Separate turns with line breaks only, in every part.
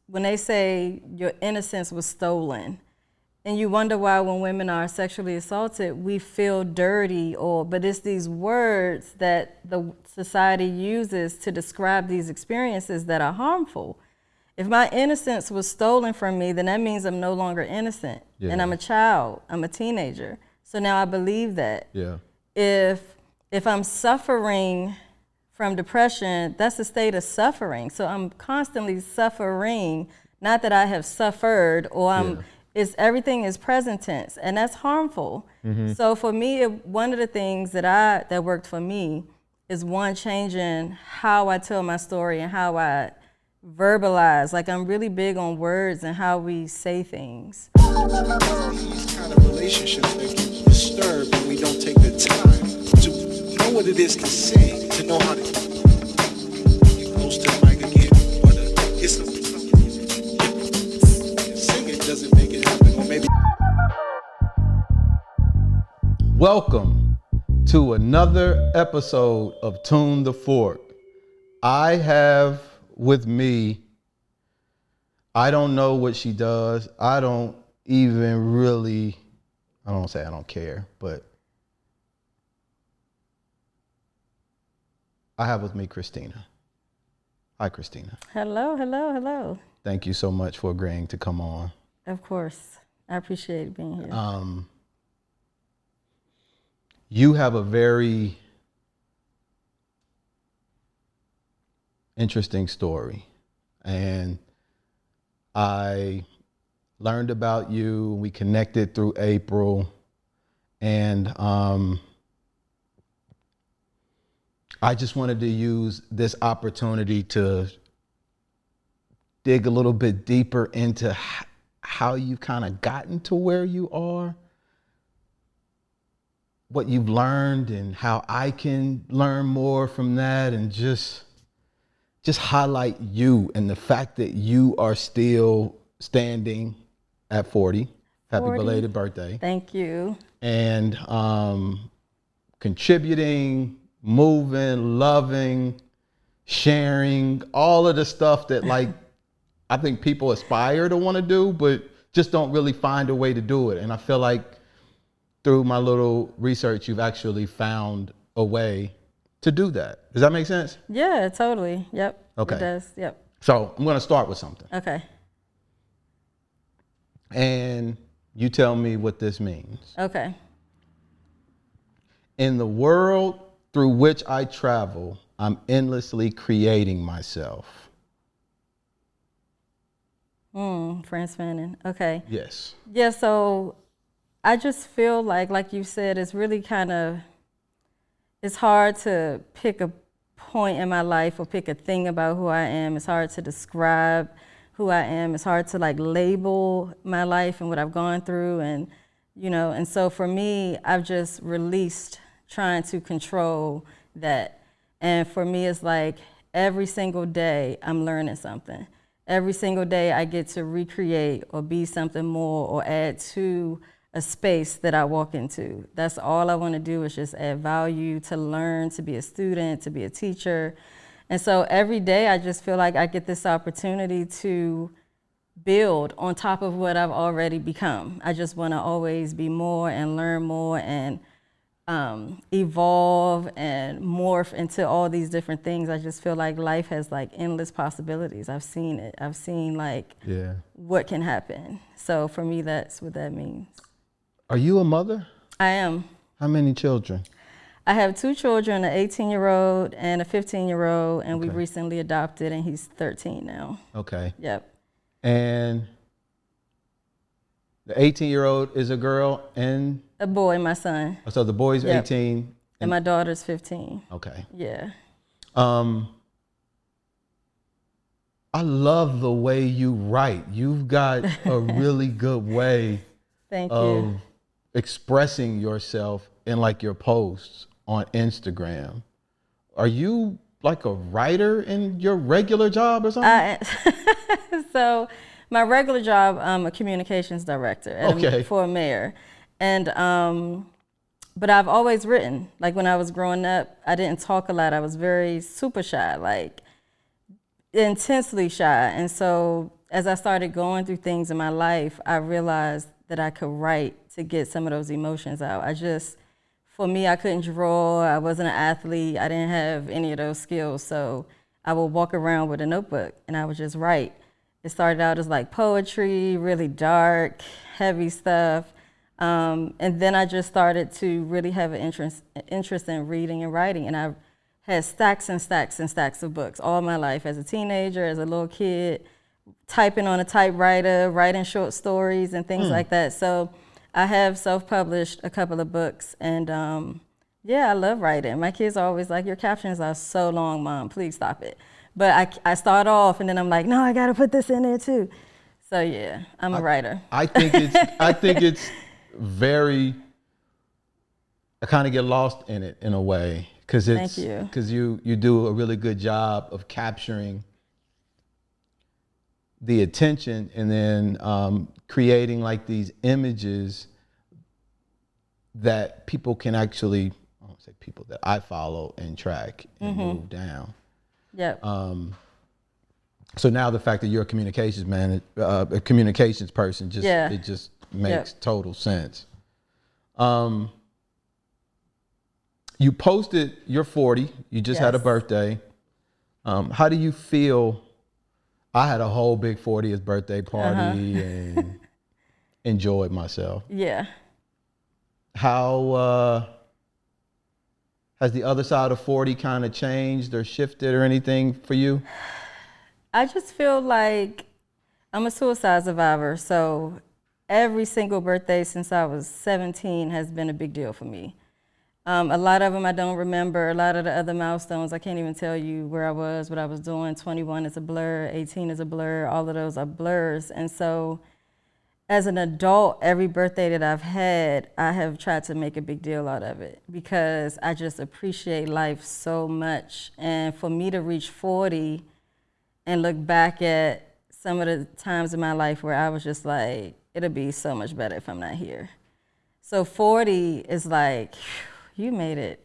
when they say your innocence was stolen, and you wonder why when women are sexually assaulted, we feel dirty, but it's these words that the society uses to describe these experiences that are harmful. If my innocence was stolen from me, then that means I'm no longer innocent. Yeah. And I'm a child, I'm a teenager. So now I believe that.
Yeah.
If I'm suffering from depression, that's a state of suffering. So I'm constantly suffering, not that I have suffered everything is present tense, and that's harmful. Mm-hmm. So for me, one of the things that worked for me is changing how I tell my story and how I verbalize. Like, I'm really big on words and how we say things.
These kind of relationships that get disturbed when we don't take the time to know what it is to sing, to know how to get close to the mic again. But it's singing doesn't make it happen, or maybe.
Welcome to another episode of Tune the Fork. I have with me, I don't know what she does. I don't say I don't care, but I have with me Kristina. Hi, Kristina.
Hello, hello, hello.
Thank you so much for agreeing to come on.
Of course. I appreciate being here.
You have a very interesting story, and I learned about you. We connected through April, and I just wanted to use this opportunity to dig a little bit deeper into how you kind of gotten to where you are, what you've learned, and how I can learn more from that, and just highlight you and the fact that you are still standing at 40. Happy belated birthday.
Thank you.
And contributing, moving, loving, sharing, all of the stuff that I think people aspire to want to do, but just don't really find a way to do it. And I feel like through my little research, you've actually found a way to do that. Does that make sense?
Yeah, totally. Yep.
Okay.
It does. Yep.
So I'm going to start with something.
Okay.
And you tell me what this means.
Okay.
In the world through which I travel, I'm endlessly creating myself.
Frantz Fanon. Okay.
Yes.
Yeah, so I just feel like you said, it's really it's hard to pick a point in my life or pick a thing about who I am. It's hard to describe who I am. It's hard to label my life and what I've gone through. And so for me, I've just released trying to control that. And for me, it's every single day I'm learning something. Every single day I get to recreate or be something more or add to a space that I walk into. That's all I want to do, is just add value, to learn, to be a student, to be a teacher. And so every day I just feel like I get this opportunity to build on top of what I've already become. I just want to always be more and learn more and evolve and morph into all these different things. I just feel like life has endless possibilities. I've seen it. I've seen what can happen. So for me, that's what that means.
Are you a mother?
I am.
How many children?
I have 2 children, an 18-year-old and a 15-year-old, and
Okay.
we recently adopted, and he's 13 now.
Okay.
Yep.
And the 18-year-old is a girl and?
A boy, my son.
So the boy's
Yep.
18.
And my daughter's 15.
Okay.
Yeah.
I love the way you write. You've got a really good way
Thank
of
you.
expressing yourself in your posts on Instagram. Are you a writer in your regular job or something?
So my regular job, I'm a communications director for a mayor. And but I've always written. When I was growing up, I didn't talk a lot. I was very super shy, intensely shy. And so as I started going through things in my life, I realized that I could write to get some of those emotions out. For me, I couldn't draw. I wasn't an athlete. I didn't have any of those skills. So I would walk around with a notebook and I would just write. It started out as like poetry, really dark, heavy stuff. And then I just started to really have an interest in reading and writing. And I had stacks and stacks and stacks of books all my life, as a teenager, as a little kid, typing on a typewriter, writing short stories and things like that. So I have self-published a couple of books, and yeah, I love writing. My kids are always like, your captions are so long, Mom, please stop it. But I start off and then I'm like, no, I gotta put this in there too. So yeah, I'm a writer.
I think it's very, I kind of get lost in it in a way, because you do a really good job of capturing the attention and then creating like these images that people can actually, I won't say people, that I follow and track and move down.
Yep.
So now the fact that you're a a communications person, it just makes total sense. You posted, you're 40, you just had a birthday. How do you feel? I had a whole big 40th birthday party and enjoyed myself.
Yeah.
How has the other side of 40 kind of changed or shifted or anything for you?
I just feel like I'm a suicide survivor, so every single birthday since I was 17 has been a big deal for me. A lot of them I don't remember. A lot of the other milestones, I can't even tell you where I was, what I was doing. 21 is a blur, 18 is a blur, all of those are blurs. And so as an adult, every birthday that I've had, I have tried to make a big deal out of it because I just appreciate life so much. And for me to reach 40 and look back at some of the times in my life where I was just like, it'll be so much better if I'm not here. So 40 is like, you made it,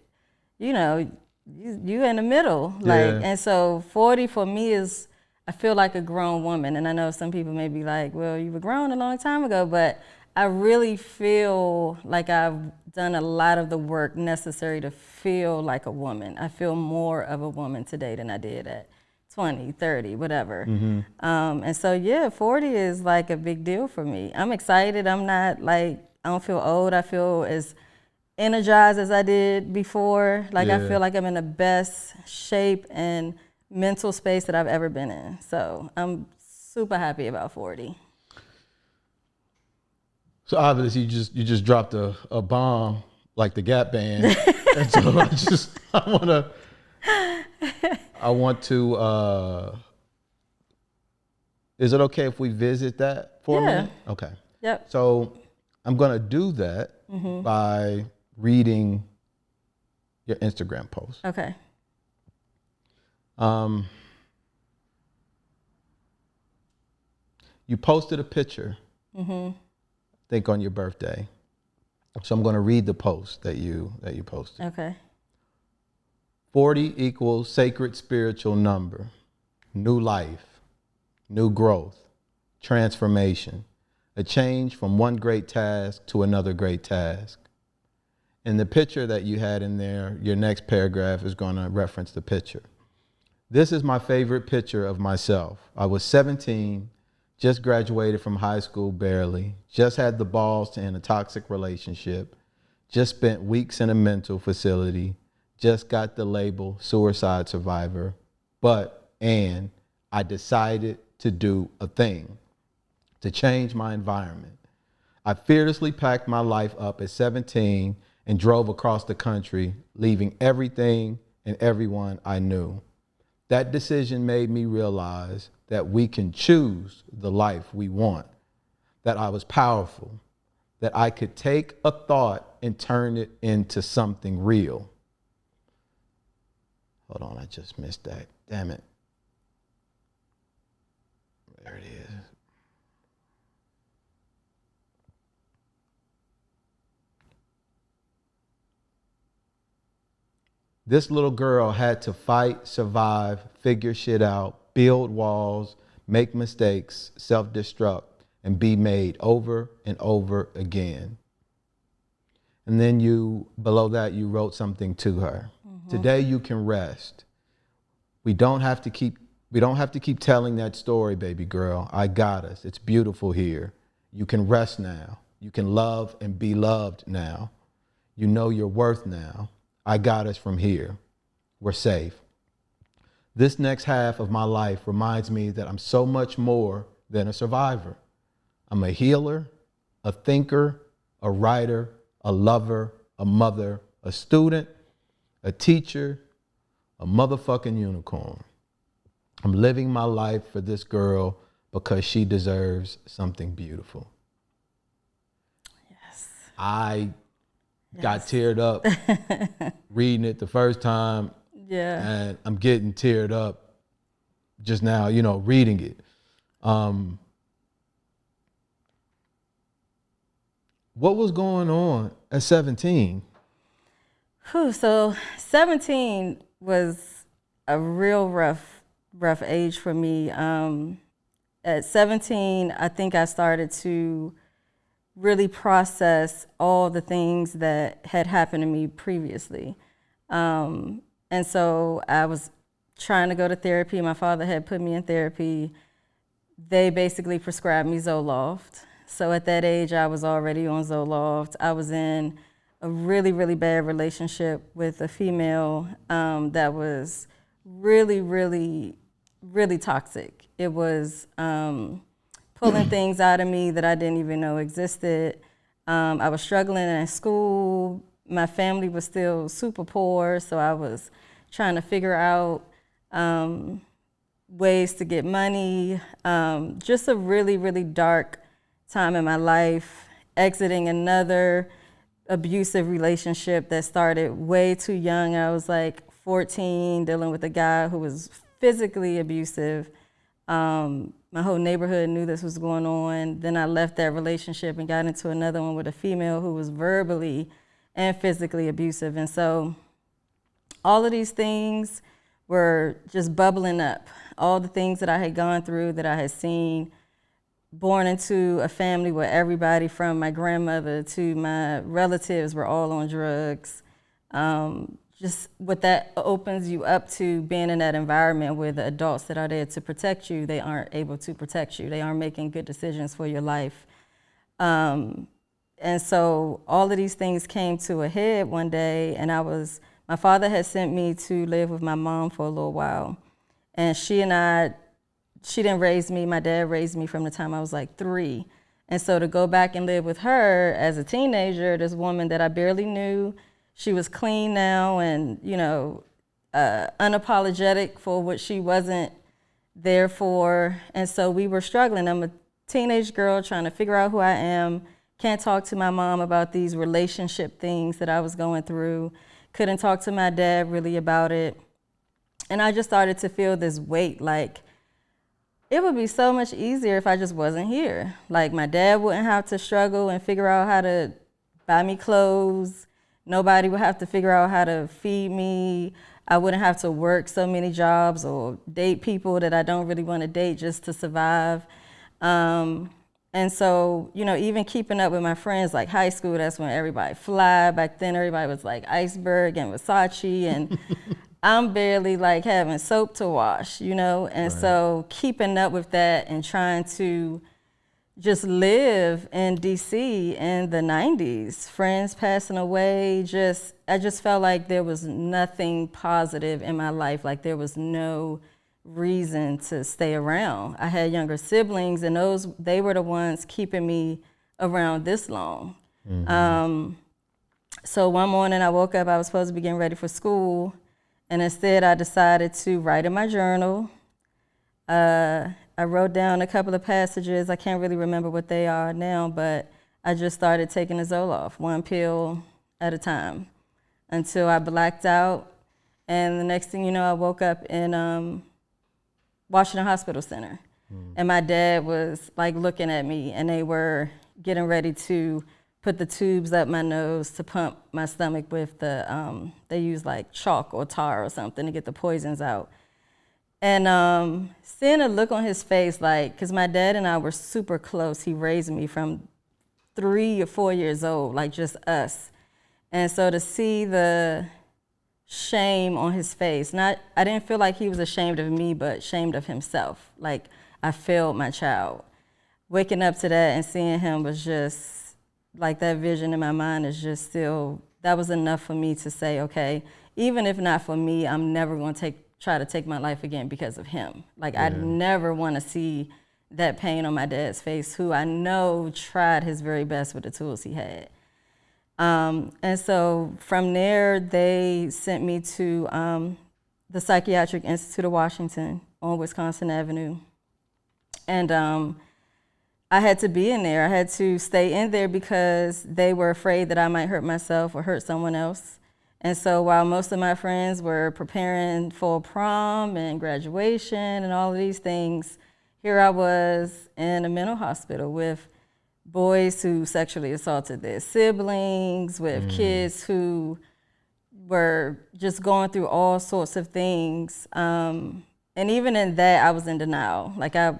you in the middle. And so 40 for me is, I feel like a grown woman. And I know some people may be like, well, you were grown a long time ago, but I really feel like I've done a lot of the work necessary to feel like a woman. I feel more of a woman today than I did at 20, 30, whatever. And so, yeah, 40 is like a big deal for me. I'm excited. I'm not like, I don't feel old. I feel as energized as I did before. Like, I feel like I'm in the best shape and mental space that I've ever been in. So I'm super happy about 40.
So obviously you just dropped a bomb like the Gap Band. And so I want to, is it okay if we visit that for a minute? Okay.
Yep.
So I'm going to do that by reading your Instagram post.
Okay.
You posted a picture, I think on your birthday. So I'm going to read the post that you posted.
Okay.
40 equals sacred spiritual number, new life, new growth, transformation, a change from one great task to another great task. And the picture that you had in there, your next paragraph is going to reference the picture. This is my favorite picture of myself. I was 17, just graduated from high school barely, just had the balls to end a toxic relationship, just spent weeks in a mental facility, just got the label suicide survivor, and I decided to do a thing, to change my environment. I fearlessly packed my life up at 17 and drove across the country, leaving everything and everyone I knew. That decision made me realize that we can choose the life we want, that I was powerful, that I could take a thought and turn it into something real. Hold on, I just missed that. Damn it. There it is. This little girl had to fight, survive, figure shit out, build walls, make mistakes, self-destruct, and be made over and over again. And then below that, you wrote something to her. Today you can rest. We don't have to keep telling that story, baby girl. I got us. It's beautiful here. You can rest now. You can love and be loved now. You know your worth now. I got us from here. We're safe. This next half of my life reminds me that I'm so much more than a survivor. I'm a healer, a thinker, a writer, a lover, a mother, a student, a teacher, a motherfucking unicorn. I'm living my life for this girl because she deserves something beautiful.
Yes.
I got teared up reading it the first time.
Yeah.
And I'm getting teared up just now, reading it. What was going on at 17?
So 17 was a real rough age for me. At 17, I think I started to really process all the things that had happened to me previously. And so I was trying to go to therapy. My father had put me in therapy. They basically prescribed me Zoloft. So at that age, I was already on Zoloft. I was in a really, really bad relationship with a female that was really, really, really toxic. It was pulling things out of me that I didn't even know existed. I was struggling in school. My family was still super poor, so I was trying to figure out ways to get money. Just a really, really dark time in my life, exiting another abusive relationship that started way too young. I was like 14, dealing with a guy who was physically abusive. My whole neighborhood knew this was going on. Then I left that relationship and got into another one with a female who was verbally and physically abusive. And so all of these things were just bubbling up. All the things that I had gone through, that I had seen, born into a family where everybody from my grandmother to my relatives were all on drugs. Just what that opens you up to, being in that environment where the adults that are there to protect you, they aren't able to protect you. They aren't making good decisions for your life. And so all of these things came to a head one day, and my father had sent me to live with my mom for a little while. And she didn't raise me. My dad raised me from the time I was like 3. And so to go back and live with her as a teenager, this woman that I barely knew, she was clean now and, unapologetic for what she wasn't there for. And so we were struggling. I'm a teenage girl trying to figure out who I am. Can't talk to my mom about these relationship things that I was going through. Couldn't talk to my dad really about it. And I just started to feel this weight, like it would be so much easier if I just wasn't here. Like my dad wouldn't have to struggle and figure out how to buy me clothes. Nobody would have to figure out how to feed me. I wouldn't have to work so many jobs or date people that I don't really want to date just to survive. And so, even keeping up with my friends, like high school, that's when everybody fly. Back then, everybody was like Iceberg and Versace, and I'm barely like having soap to wash, And right. So keeping up with that and trying to just live in DC in the 90s, friends passing away, I just felt like there was nothing positive in my life. Like there was no reason to stay around. I had younger siblings, and they were the ones keeping me around this long. Mm-hmm. So one morning I woke up, I was supposed to be getting ready for school, and instead I decided to write in my journal. I wrote down a couple of passages. I can't really remember what they are now, but I just started taking a Zoloft, one pill at a time, until I blacked out. And the next thing you know, I woke up in Washington Hospital Center. And my dad was like looking at me, and they were getting ready to put the tubes up my nose to pump my stomach with they use like chalk or tar or something to get the poisons out. And seeing a look on his face, like, because my dad and I were super close. He raised me from 3 or 4 years old, like just us. And so to see the shame on his face, I didn't feel like he was ashamed of me, but ashamed of himself. Like I failed my child. Waking up to that and seeing him was just like that vision in my mind is just still, that was enough for me to say, okay, even if not for me, I'm never going to try to take my life again because of him. Like I never want to see that pain on my dad's face, who I know tried his very best with the tools he had. And so from there, they sent me to the Psychiatric Institute of Washington on Wisconsin Avenue. And I had to be in there. I had to stay in there because they were afraid that I might hurt myself or hurt someone else. And so while most of my friends were preparing for prom and graduation and all of these things, here I was in a mental hospital with boys who sexually assaulted their siblings, with kids who were just going through all sorts of things. And even in that, I was in denial. Like, I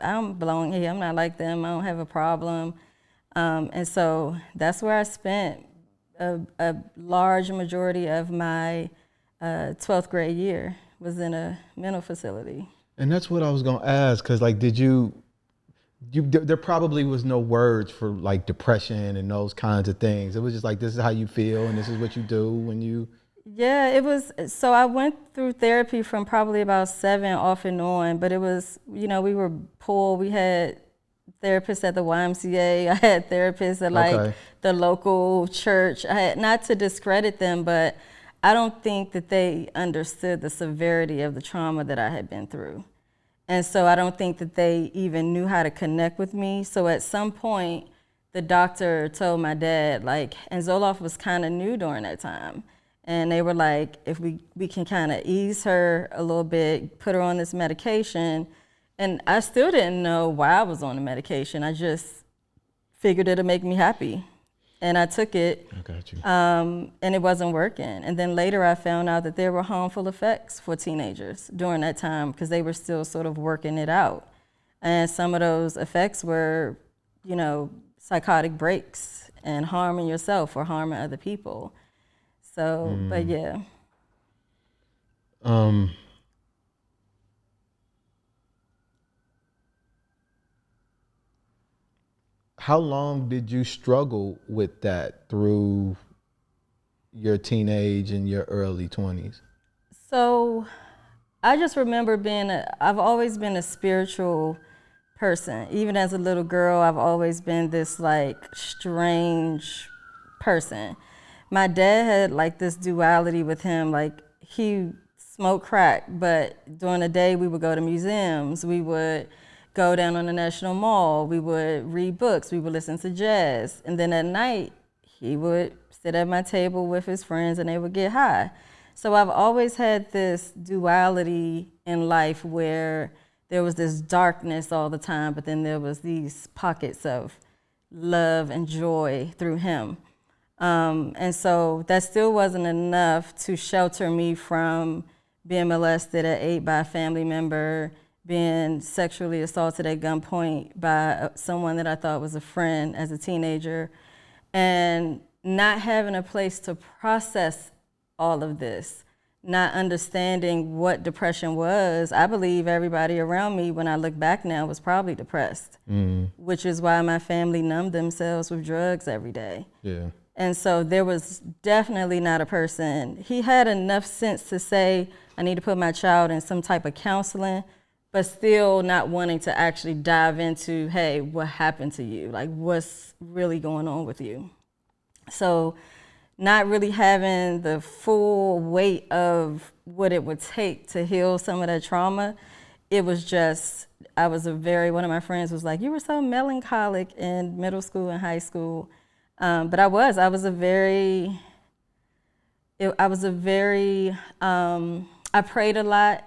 don't belong here. I'm not like them. I don't have a problem. And so that's where I spent a large majority of my 12th grade year, was in a mental facility.
And that's what I was gonna ask, cause like, there probably was no words for like depression and those kinds of things. It was just like, this is how you feel and this is what you do when you.
Yeah, it was. So I went through therapy from probably about 7 off and on, but it was, we were poor. We had therapists at the YMCA. I had therapists at like the local church. I had, not to discredit them, but I don't think that they understood the severity of the trauma that I had been through. And so I don't think that they even knew how to connect with me. So at some point, the doctor told my dad, like, and Zoloft was kind of new during that time. And they were like, if we can kind of ease her a little bit, put her on this medication. And I still didn't know why I was on the medication. I just figured it'd make me happy. And I took it.
I got you.
And it wasn't working. And then later I found out that there were harmful effects for teenagers during that time because they were still sort of working it out. And some of those effects were, psychotic breaks and harming yourself or harming other people. So, but yeah.
How long did you struggle with that through your teenage and your early 20s?
So I just remember I've always been a spiritual person. Even as a little girl, I've always been this like strange person. My dad had like this duality with him. Like he smoked crack, but during the day we would go to museums. We would go down on the National Mall. We would read books. We would listen to jazz. And then at night, he would sit at my table with his friends and they would get high. So I've always had this duality in life where there was this darkness all the time, but then there was these pockets of love and joy through him. And so that still wasn't enough to shelter me from being molested at 8 by a family member, being sexually assaulted at gunpoint by someone that I thought was a friend as a teenager, and not having a place to process all of this, not understanding what depression was. I believe everybody around me, when I look back now, was probably depressed, which is why my family numbed themselves with drugs every day.
Yeah.
And so there was definitely not a person. He had enough sense to say, I need to put my child in some type of counseling, but still not wanting to actually dive into, hey, what happened to you? Like, what's really going on with you? So not really having the full weight of what it would take to heal some of that trauma. It was just, one of my friends was like, you were so melancholic in middle school and high school. But I was a very, I prayed a lot.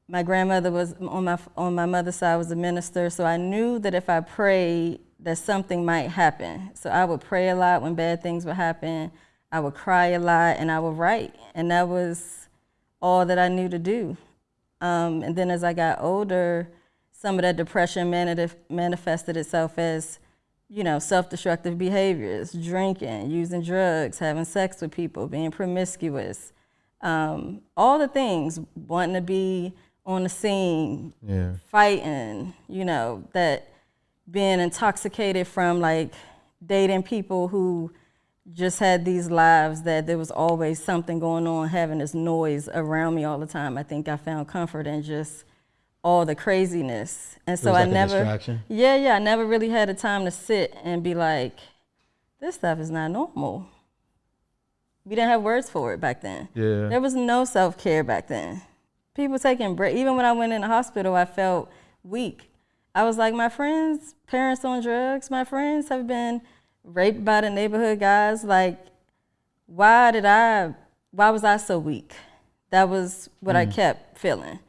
My grandmother was, on my mother's side, was a minister, so I knew that if I prayed, that something might happen. So I would pray a lot when bad things would happen. I would cry a lot, and I would write. And that was all that I knew to do. And then as I got older, some of that depression manifested itself as, you know, self-destructive behaviors, drinking, using drugs, having sex with people, being promiscuous, all the things, wanting to be on the scene, fighting, you know, that being intoxicated from like dating people who just had these lives that there was always something going on, having this noise around me all the time. I think I found comfort in just all the craziness. And so
It was
I
like a
never,
distraction?
I never really had the time to sit and be like, this stuff is not normal. We didn't have words for it back then.
Yeah.
There was no self-care back then. People taking breaks. Even when I went in the hospital, I felt weak. I was like, my friends' parents on drugs, my friends have been raped by the neighborhood guys. Like, why was I so weak? That was what I kept feeling.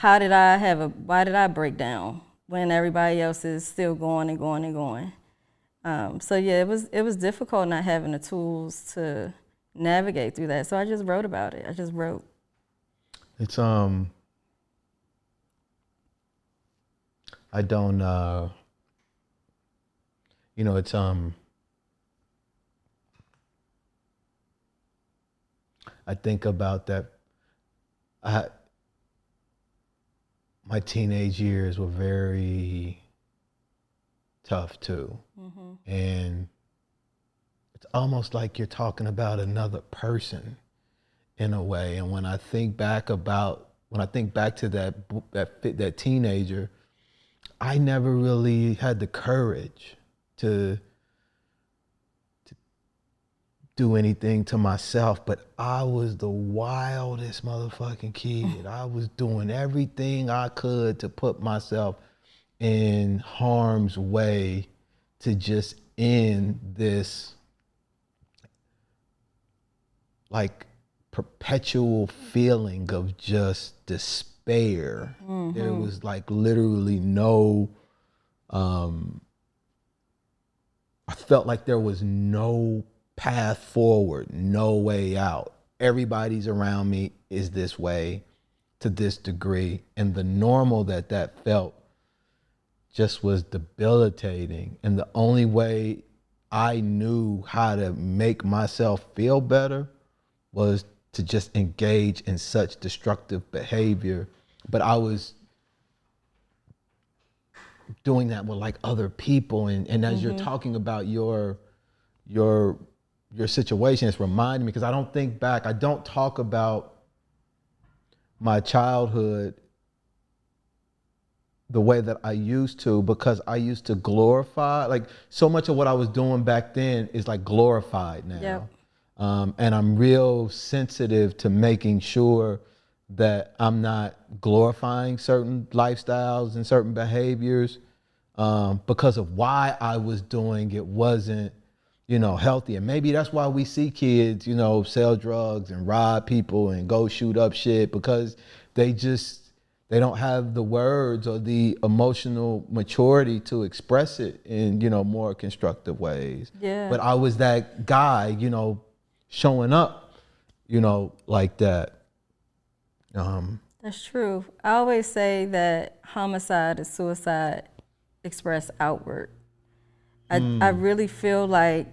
Why did I break down when everybody else is still going and going and going? So yeah, it was difficult not having the tools to navigate through that. So I just wrote about it. I just wrote.
It's I don't you know, it's I think about that. My teenage years were very tough too. And it's almost like you're talking about another person in a way. And when I think back to that teenager, I never really had the courage to do anything to myself, but I was the wildest motherfucking kid. I was doing everything I could to put myself in harm's way to just end this like perpetual feeling of just despair. There was like literally no, I felt like there was no path forward, no way out. Everybody's around me is this way to this degree. And the normal that felt just was debilitating. And the only way I knew how to make myself feel better was to just engage in such destructive behavior. But I was doing that with like other people. And as you're talking about your situation, it's reminding me, because I don't talk about my childhood the way that I used to, because I used to glorify, like so much of what I was doing back then is like glorified now.
Yep.
And I'm real sensitive to making sure that I'm not glorifying certain lifestyles and certain behaviors because of why I was doing it wasn't, you know, healthy. And maybe that's why we see kids, you know, sell drugs and rob people and go shoot up shit, because they don't have the words or the emotional maturity to express it in, you know, more constructive ways.
Yeah.
But I was that guy, you know, showing up, you know, like that.
That's true. I always say that homicide is suicide expressed outward. I really feel like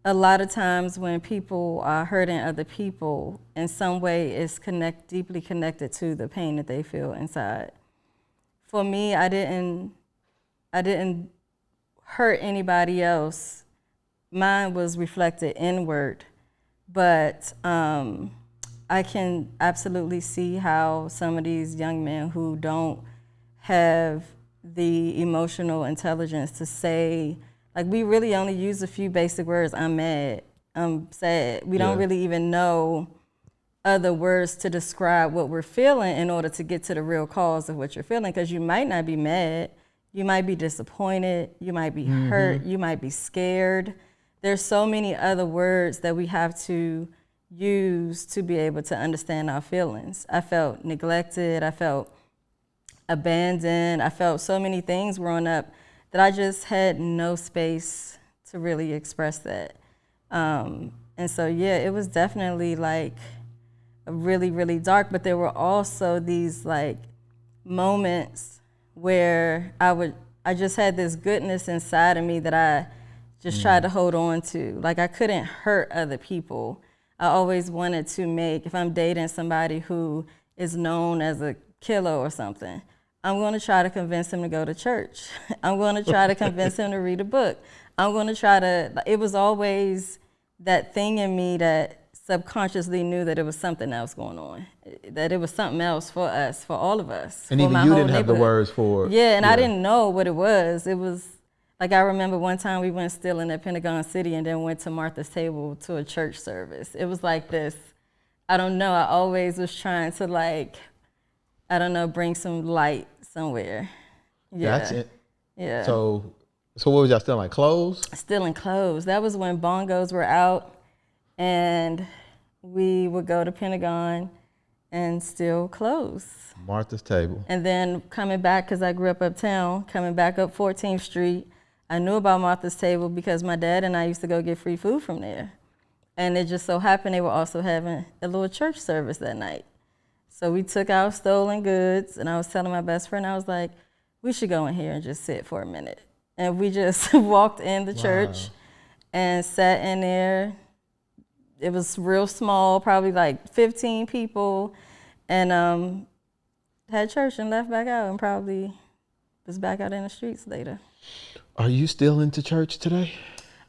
a lot of times when people are hurting other people, in some way it's deeply connected to the pain that they feel inside. For me, I didn't hurt anybody else. Mine was reflected inward, but I can absolutely see how some of these young men who don't have the emotional intelligence to say, like, we really only use a few basic words. I'm mad, I'm sad. We don't really even know other words to describe what we're feeling in order to get to the real cause of what you're feeling. Because you might not be mad, you might be disappointed, you might be hurt, you might be scared. There's so many other words that we have to use to be able to understand our feelings. I felt neglected, I felt abandoned, I felt so many things growing up that I just had no space to really express that. And so, yeah, it was definitely like really, really dark, but there were also these like moments where I just had this goodness inside of me that I just tried to hold on to. Like I couldn't hurt other people. I always wanted to make, if I'm dating somebody who is known as a killer or something, I'm going to try to convince him to go to church. I'm going to try to convince him to read a book. I'm going to try to, it was always that thing in me that subconsciously knew that it was something else going on, that it was something else for us, for all of us.
And
for
even
my
you
whole
didn't have the
neighborhood.
words for it.
Yeah, and I didn't know what it was. It was, like I remember one time we went still in at Pentagon City and then went to Martha's Table to a church service. It was like this, I don't know, I always was trying to like, I don't know, bring some light somewhere. Yeah.
That's it.
Yeah.
So what was y'all stealing, like clothes?
Stealing clothes. That was when bongos were out and we would go to Pentagon and steal clothes.
Martha's Table.
And then coming back, because I grew up uptown, coming back up 14th Street, I knew about Martha's Table because my dad and I used to go get free food from there. And it just so happened they were also having a little church service that night. So we took our stolen goods, and I was telling my best friend, I was like, we should go in here and just sit for a minute. And we just walked in the church and sat in there. It was real small, probably like 15 people, and had church and left back out and probably was back out in the streets later.
Are you still into church today?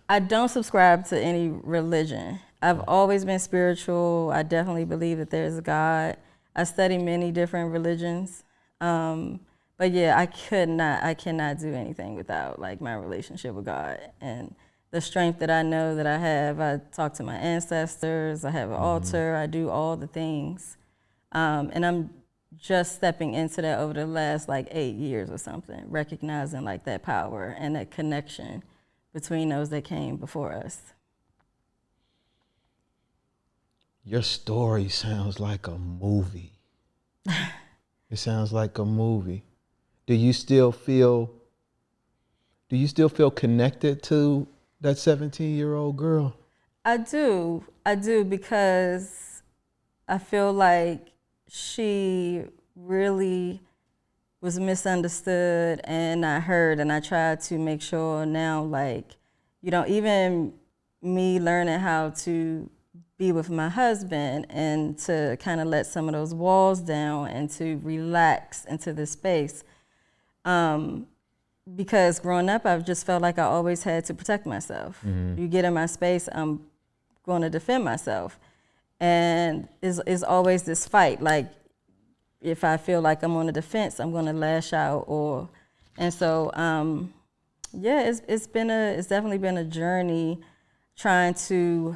I don't subscribe to any religion. I've always been spiritual. I definitely believe that there's a God. I study many different religions. But yeah, I cannot do anything without like my relationship with God and the strength that I know that I have. I talk to my ancestors, I have an altar, I do all the things. And I'm just stepping into that over the last like 8 years or something, recognizing like that power and that connection between those that came before us.
Your story sounds like a movie. It sounds like a movie. Do you still feel connected to that 17-year-old girl?
I do because I feel like she really was misunderstood and not heard, and I try to make sure now, like, you know, even me learning how to be with my husband and to kind of let some of those walls down and to relax into this space. Because growing up, I've just felt like I always had to protect myself. You get in my space, I'm going to defend myself. And it's always this fight. Like, if I feel like I'm on the defense, I'm going to lash out. And so, yeah, it's definitely been a journey trying to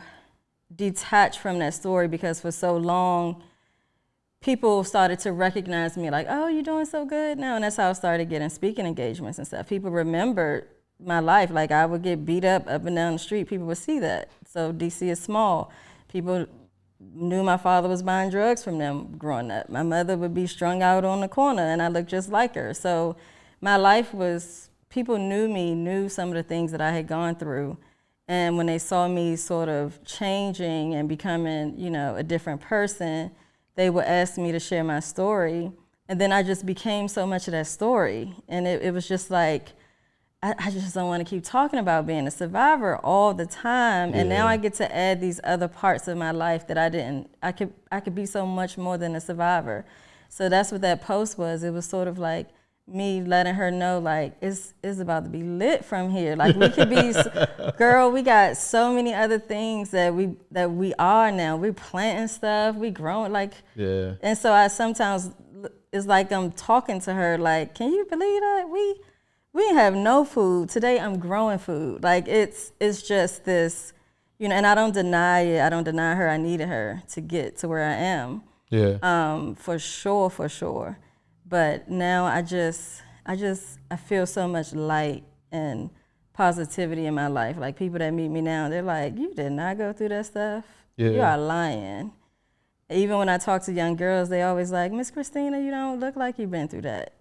detach from that story, because for so long, people started to recognize me like, oh, you're doing so good now. And that's how I started getting speaking engagements and stuff. People remembered my life. Like, I would get beat up and down the street. People would see that. So DC is small. People knew my father was buying drugs from them growing up. My mother would be strung out on the corner and I looked just like her. So my life was, people knew some of the things that I had gone through. And when they saw me sort of changing and becoming, you know, a different person, they would ask me to share my story. And then I just became so much of that story. And it was just like, I just don't want to keep talking about being a survivor all the time. Yeah. And now I get to add these other parts of my life that I could be so much more than a survivor. So that's what that post was. It was sort of like me letting her know, like, it's about to be lit from here. Like, we could be, girl, we got so many other things that we are now. We're planting stuff, we growing, like, yeah. And so I sometimes, it's like I'm talking to her, like, can you believe that? We didn't have no food. Today I'm growing food. Like, it's just this, you know, and I don't deny it. I don't deny her. I needed her to get to where I am. Yeah. For sure. But now I feel so much light and positivity in my life. Like, people that meet me now, they're like, you did not go through that stuff. Yeah. You are lying. Even when I talk to young girls, they always like, Miss Kristina, you don't look like you've been through that.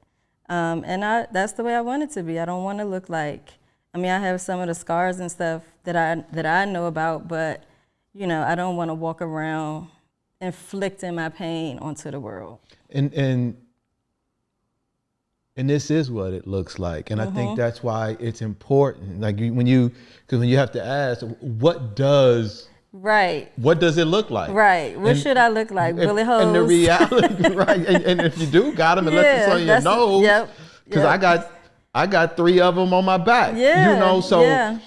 And that's the way I want it to be. I don't want to look like, I mean, I have some of the scars and stuff that I know about, but, you know, I don't want to walk around inflicting my pain onto the world.
And this is what it looks like. And I think that's why it's important. Like because when you have to ask, what does it look like?
Right. What should I look like? Bully hoes.
And the reality, right. And if you do got them, unless it's on your nose.
Yep.
Because I got 3 of them on my back.
Yeah.
So
yeah.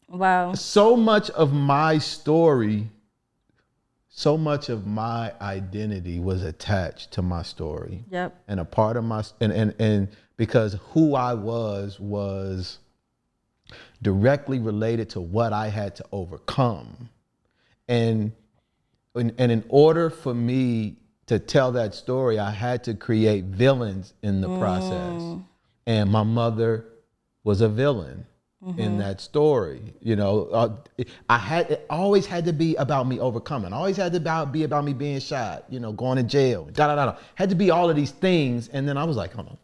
Wow.
So much of my story, so much of my identity was attached to my story.
Yep.
And a part of my, and because who I was directly related to what I had to overcome. And in order for me to tell that story, I had to create villains in the process. And my mother was a villain in that story. You know, it always had to be about me overcoming. Always had to be about me being shot, you know, going to jail, Had to be all of these things. And then I was like, hold on.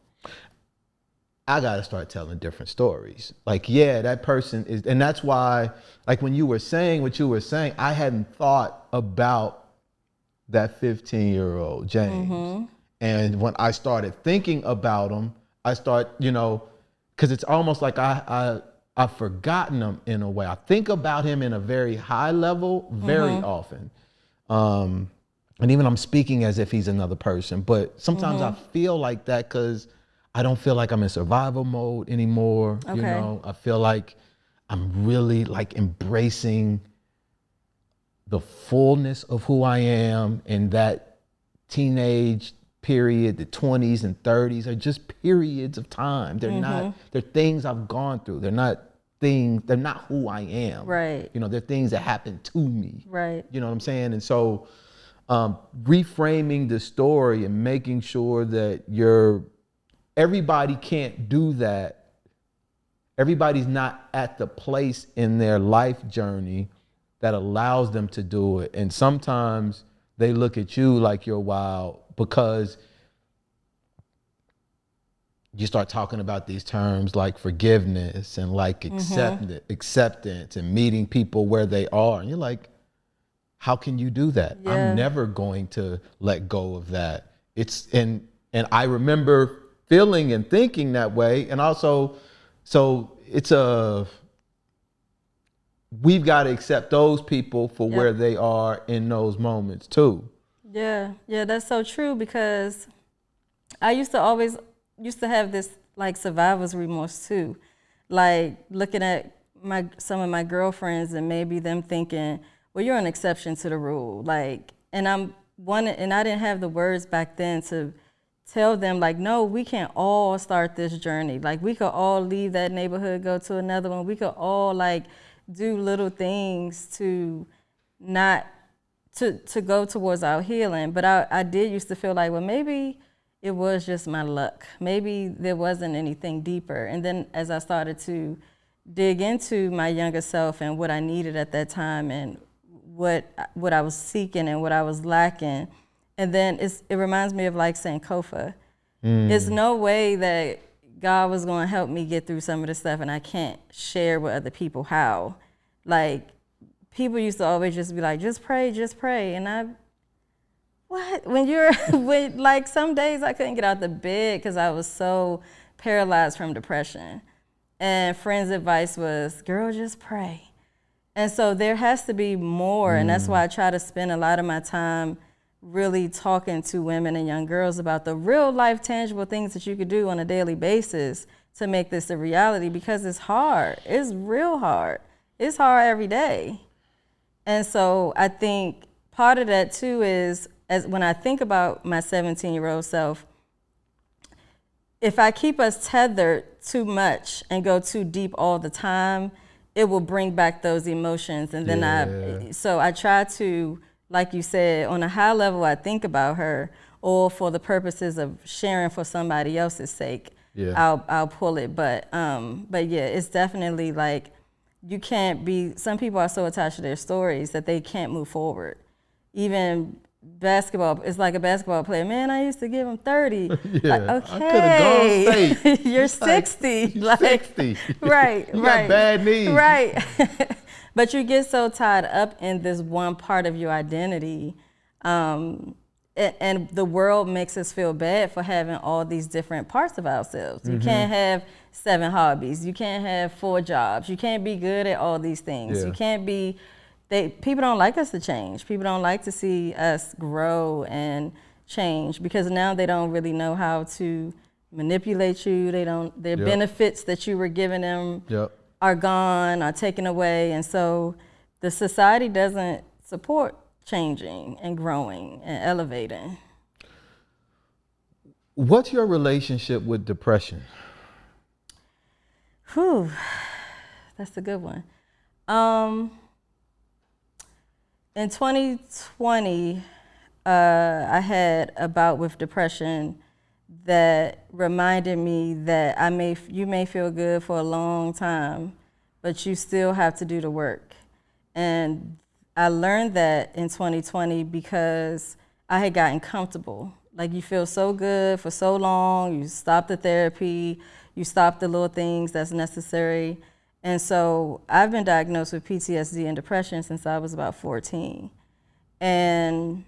I got to start telling different stories. Like, yeah, that person is, and that's why, like when you were saying what you were saying, I hadn't thought about that 15-year-old James. And when I started thinking about him, I start, you know, because it's almost like I've forgotten him in a way. I think about him in a very high level very often. And even I'm speaking as if he's another person, but sometimes I feel like that because I don't feel like I'm in survival mode anymore.
Okay.
You know, I feel like I'm really like embracing the fullness of who I am, and that teenage period, the 20s and 30s are just periods of time. They're they're things I've gone through. They're not who I am.
Right.
You know, they're things that happened to me.
Right.
You know what I'm saying? And so reframing the story and making sure that everybody can't do that. Everybody's not at the place in their life journey that allows them to do it. And sometimes they look at you like you're wild because you start talking about these terms like forgiveness and like acceptance and meeting people where they are. And you're like, how can you do that?
Yeah.
I'm never going to let go of that. And I remember feeling and thinking that way. And also, so we've got to accept those people for where they are in those moments too.
Yeah, that's so true, because I used to have this like survivor's remorse too. Like looking at some of my girlfriends and maybe them thinking, well, you're an exception to the rule. Like, and I didn't have the words back then to tell them like, no, we can all start this journey. Like we could all leave that neighborhood, go to another one. We could all like do little things to go towards our healing. But I did used to feel like, well, maybe it was just my luck. Maybe there wasn't anything deeper. And then as I started to dig into my younger self and what I needed at that time and what I was seeking and what I was lacking, and then it reminds me of like Sankofa. It's no way that God was going to help me get through some of this stuff and I can't share with other people how. Like, people used to always just be like, just pray. And when like some days I couldn't get out the bed because I was so paralyzed from depression. And friends' advice was, girl, just pray. And so there has to be more. And that's why I try to spend a lot of my time really talking to women and young girls about the real life tangible things that you could do on a daily basis to make this a reality, because it's hard. It's real hard. It's hard every day. And so I think part of that too is, as when I think about my 17-year-old self, if I keep us tethered too much and go too deep all the time, it will bring back those emotions. And then I try to, like you said, on a high level, I think about her, or for the purposes of sharing for somebody else's sake, I'll pull it. But yeah, it's definitely like, you can't be, some people are so attached to their stories that they can't move forward. Even basketball, it's like a basketball player. Man, I used to give him 30. Like, okay.
I could have gone state.
You're 60.
Like, 60.
Right.
You got bad knees.
Right. But you get so tied up in this one part of your identity, and the world makes us feel bad for having all these different parts of ourselves. You can't have 7 hobbies. You can't have 4 jobs. You can't be good at all these things.
Yeah.
You can't be. People don't like us to change. People don't like to see us grow and change because now they don't really know how to manipulate you. Their benefits that you were giving them are gone, are taken away, and so the society doesn't support changing and growing and elevating.
What's your relationship with depression?
Whew, that's a good one. In 2020, I had a bout with depression that reminded me that you may feel good for a long time, but you still have to do the work. And I learned that in 2020 because I had gotten comfortable. Like you feel so good for so long, you stop the therapy, you stop the little things that's necessary. And so I've been diagnosed with PTSD and depression since I was about 14. And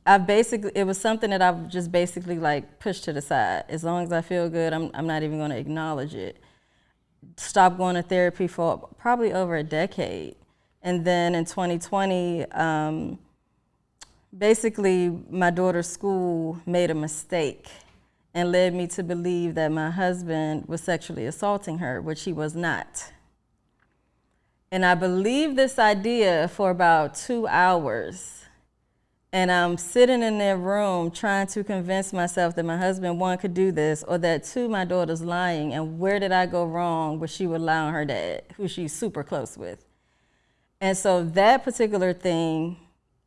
it was something that I've just basically like pushed to the side. As long as I feel good, I'm not even gonna acknowledge it. Stopped going to therapy for probably over a decade. And then in 2020, basically my daughter's school made a mistake and led me to believe that my husband was sexually assaulting her, which he was not. And I believed this idea for about 2 hours. And I'm sitting in their room trying to convince myself that my husband, 1, could do this, or that 2, my daughter's lying, and where did I go wrong where she would lie on her dad, who she's super close with. And so that particular thing,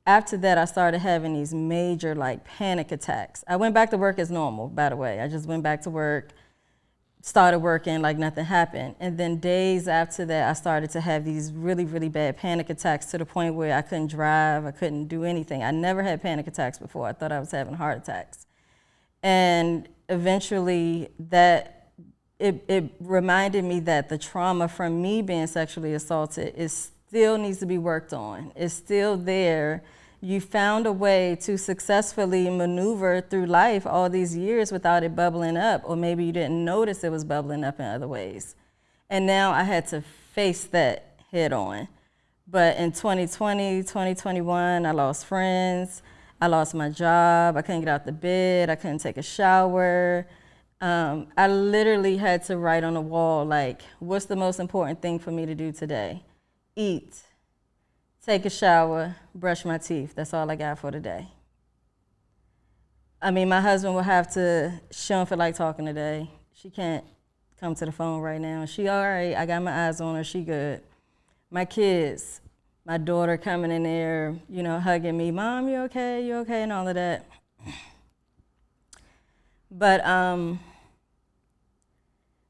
after that, I started having these major like panic attacks. I went back to work as normal, by the way. I just went back to work, started working like nothing happened. And then days after that, I started to have these really, really bad panic attacks to the point where I couldn't drive, I couldn't do anything. I never had panic attacks before. I thought I was having heart attacks. And eventually it reminded me that the trauma from me being sexually assaulted still needs to be worked on. It's still there. You found a way to successfully maneuver through life all these years without it bubbling up, or maybe you didn't notice it was bubbling up in other ways. And now I had to face that head on. But in 2020, 2021, I lost friends, I lost my job, I couldn't get out the bed, I couldn't take a shower. I literally had to write on the wall, like, what's the most important thing for me to do today? Eat, take a shower, brush my teeth. That's all I got for today. I mean, my husband will have to, she don't feel like talking today. She can't come to the phone right now. She all right, I got my eyes on her, she good. My kids, my daughter coming in there, you know, hugging me, Mom, you okay, and all of that. But,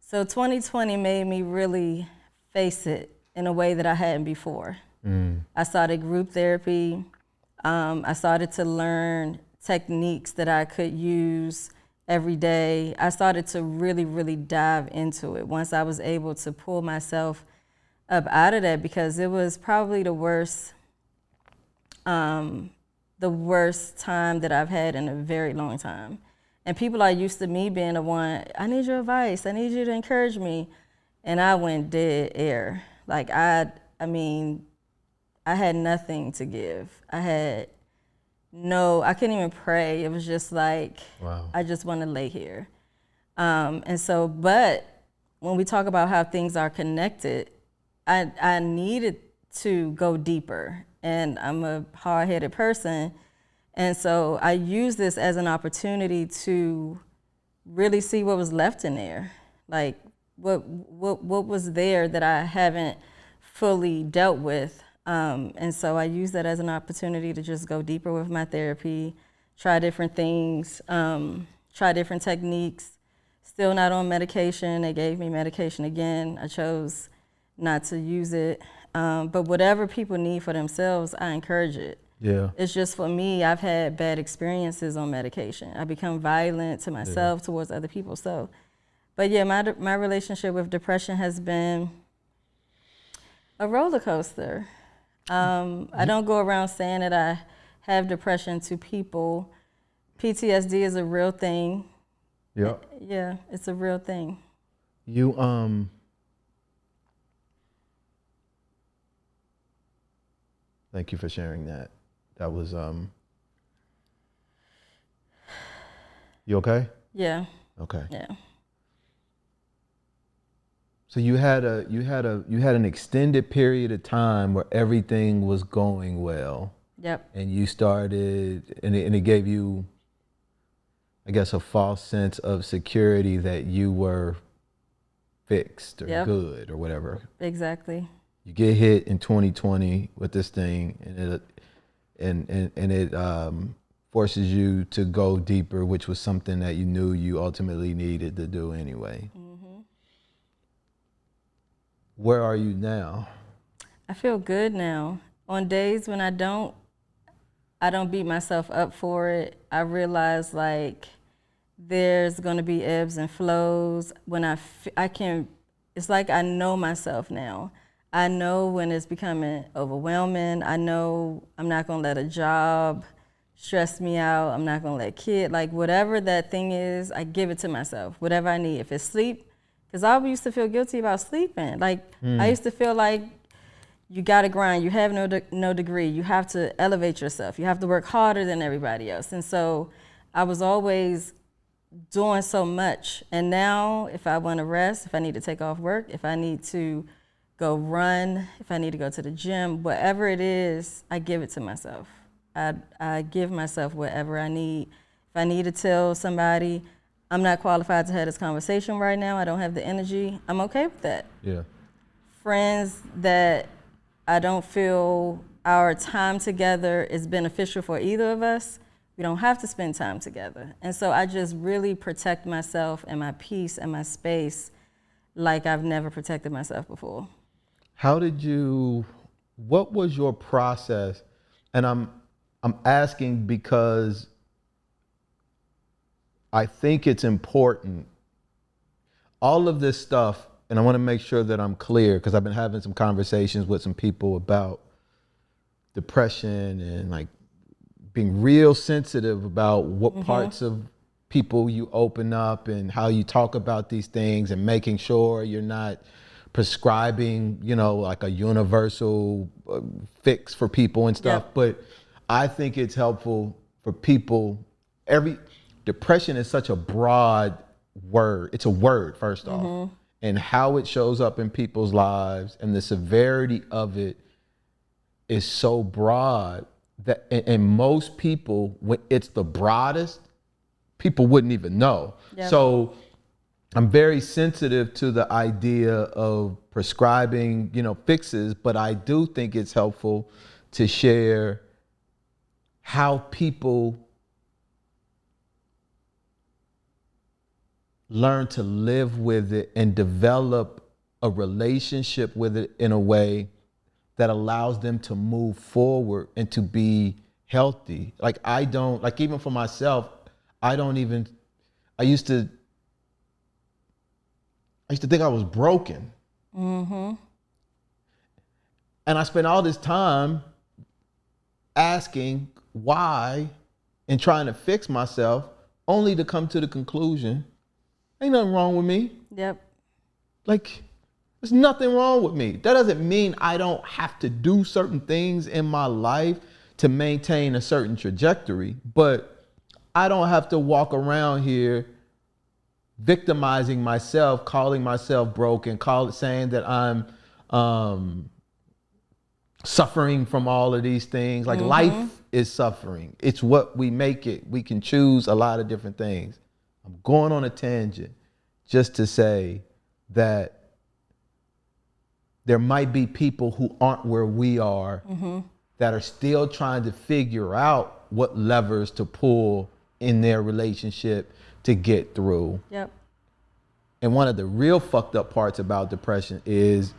so 2020 made me really face it in a way that I hadn't before. I started group therapy. I started to learn techniques that I could use every day. I started to really, really dive into it once I was able to pull myself up out of that, because it was probably the worst time that I've had in a very long time. And people are used to me being the one, I need your advice, I need you to encourage me. And I went dead air. Like I had nothing to give. I couldn't even pray. It was just like, wow. I just want to lay here. And so, but when we talk about how things are connected, I needed to go deeper. And I'm a hard-headed person. And so I use this as an opportunity to really see what was left in there. Like what was there that I haven't fully dealt with. And so I use that as an opportunity to just go deeper with my therapy, try different things, try different techniques. Still not on medication. They gave me medication again. I chose not to use it. But whatever people need for themselves, I encourage it.
Yeah.
It's just for me, I've had bad experiences on medication. I become violent to myself, towards other people. So, but yeah, my relationship with depression has been A roller coaster. I don't go around saying that I have depression to people. PTSD is a real thing.
Yeah.
Yeah, it's a real thing.
You thank you for sharing that. That was you okay?
Yeah,
Okay.
yeah.
So you had an extended period of time where everything was going well.
Yep.
And you started, and it gave you, I guess, a false sense of security that you were fixed or
Yep.
good or whatever.
Exactly.
You get hit in 2020 with this thing, and it forces you to go deeper, which was something that you knew you ultimately needed to do anyway.
Mm-hmm.
Where are you now?
I feel good now. On days when I don't beat myself up for it. I realize like there's gonna be ebbs and flows. When I can, it's like I know myself now. I know when it's becoming overwhelming. I know I'm not gonna let a job stress me out. I'm not gonna let like whatever that thing is, I give it to myself, whatever I need. If it's sleep, because I used to feel guilty about sleeping. Like I used to feel like you gotta grind, you have no degree, you have to elevate yourself, you have to work harder than everybody else. And so I was always doing so much. And now if I wanna rest, if I need to take off work, if I need to go run, if I need to go to the gym, whatever it is, I give it to myself. I give myself whatever I need. If I need to tell somebody, I'm not qualified to have this conversation right now, I don't have the energy, I'm okay with that.
Yeah.
Friends that I don't feel our time together is beneficial for either of us, we don't have to spend time together. And so I just really protect myself and my peace and my space like I've never protected myself before.
What was your process? And I'm asking because I think it's important. All of this stuff, and I want to make sure that I'm clear because I've been having some conversations with some people about depression and like being real sensitive about what parts of people you open up and how you talk about these things and making sure you're not prescribing, like a universal fix for people and stuff.
Yep.
But I think it's helpful for people. Depression is such a broad word. It's a word, first off. And how it shows up in people's lives and the severity of it is so broad that, and most people, when it's the broadest, people wouldn't even know.
Yep.
So I'm very sensitive to the idea of prescribing, fixes, but I do think it's helpful to share how people learn to live with it and develop a relationship with it in a way that allows them to move forward and to be healthy. Like even for myself, I used to think I was broken. And I spent all this time asking why and trying to fix myself, only to come to the conclusion, ain't nothing wrong with me.
Yep.
Like, there's nothing wrong with me. That doesn't mean I don't have to do certain things in my life to maintain a certain trajectory, but I don't have to walk around here victimizing myself, calling myself broken, saying that I'm suffering from all of these things. Like life is suffering. It's what we make it. We can choose a lot of different things. I'm going on a tangent just to say that there might be people who aren't where we are that are still trying to figure out what levers to pull in their relationship to get through.
Yep.
And one of the real fucked up parts about depression is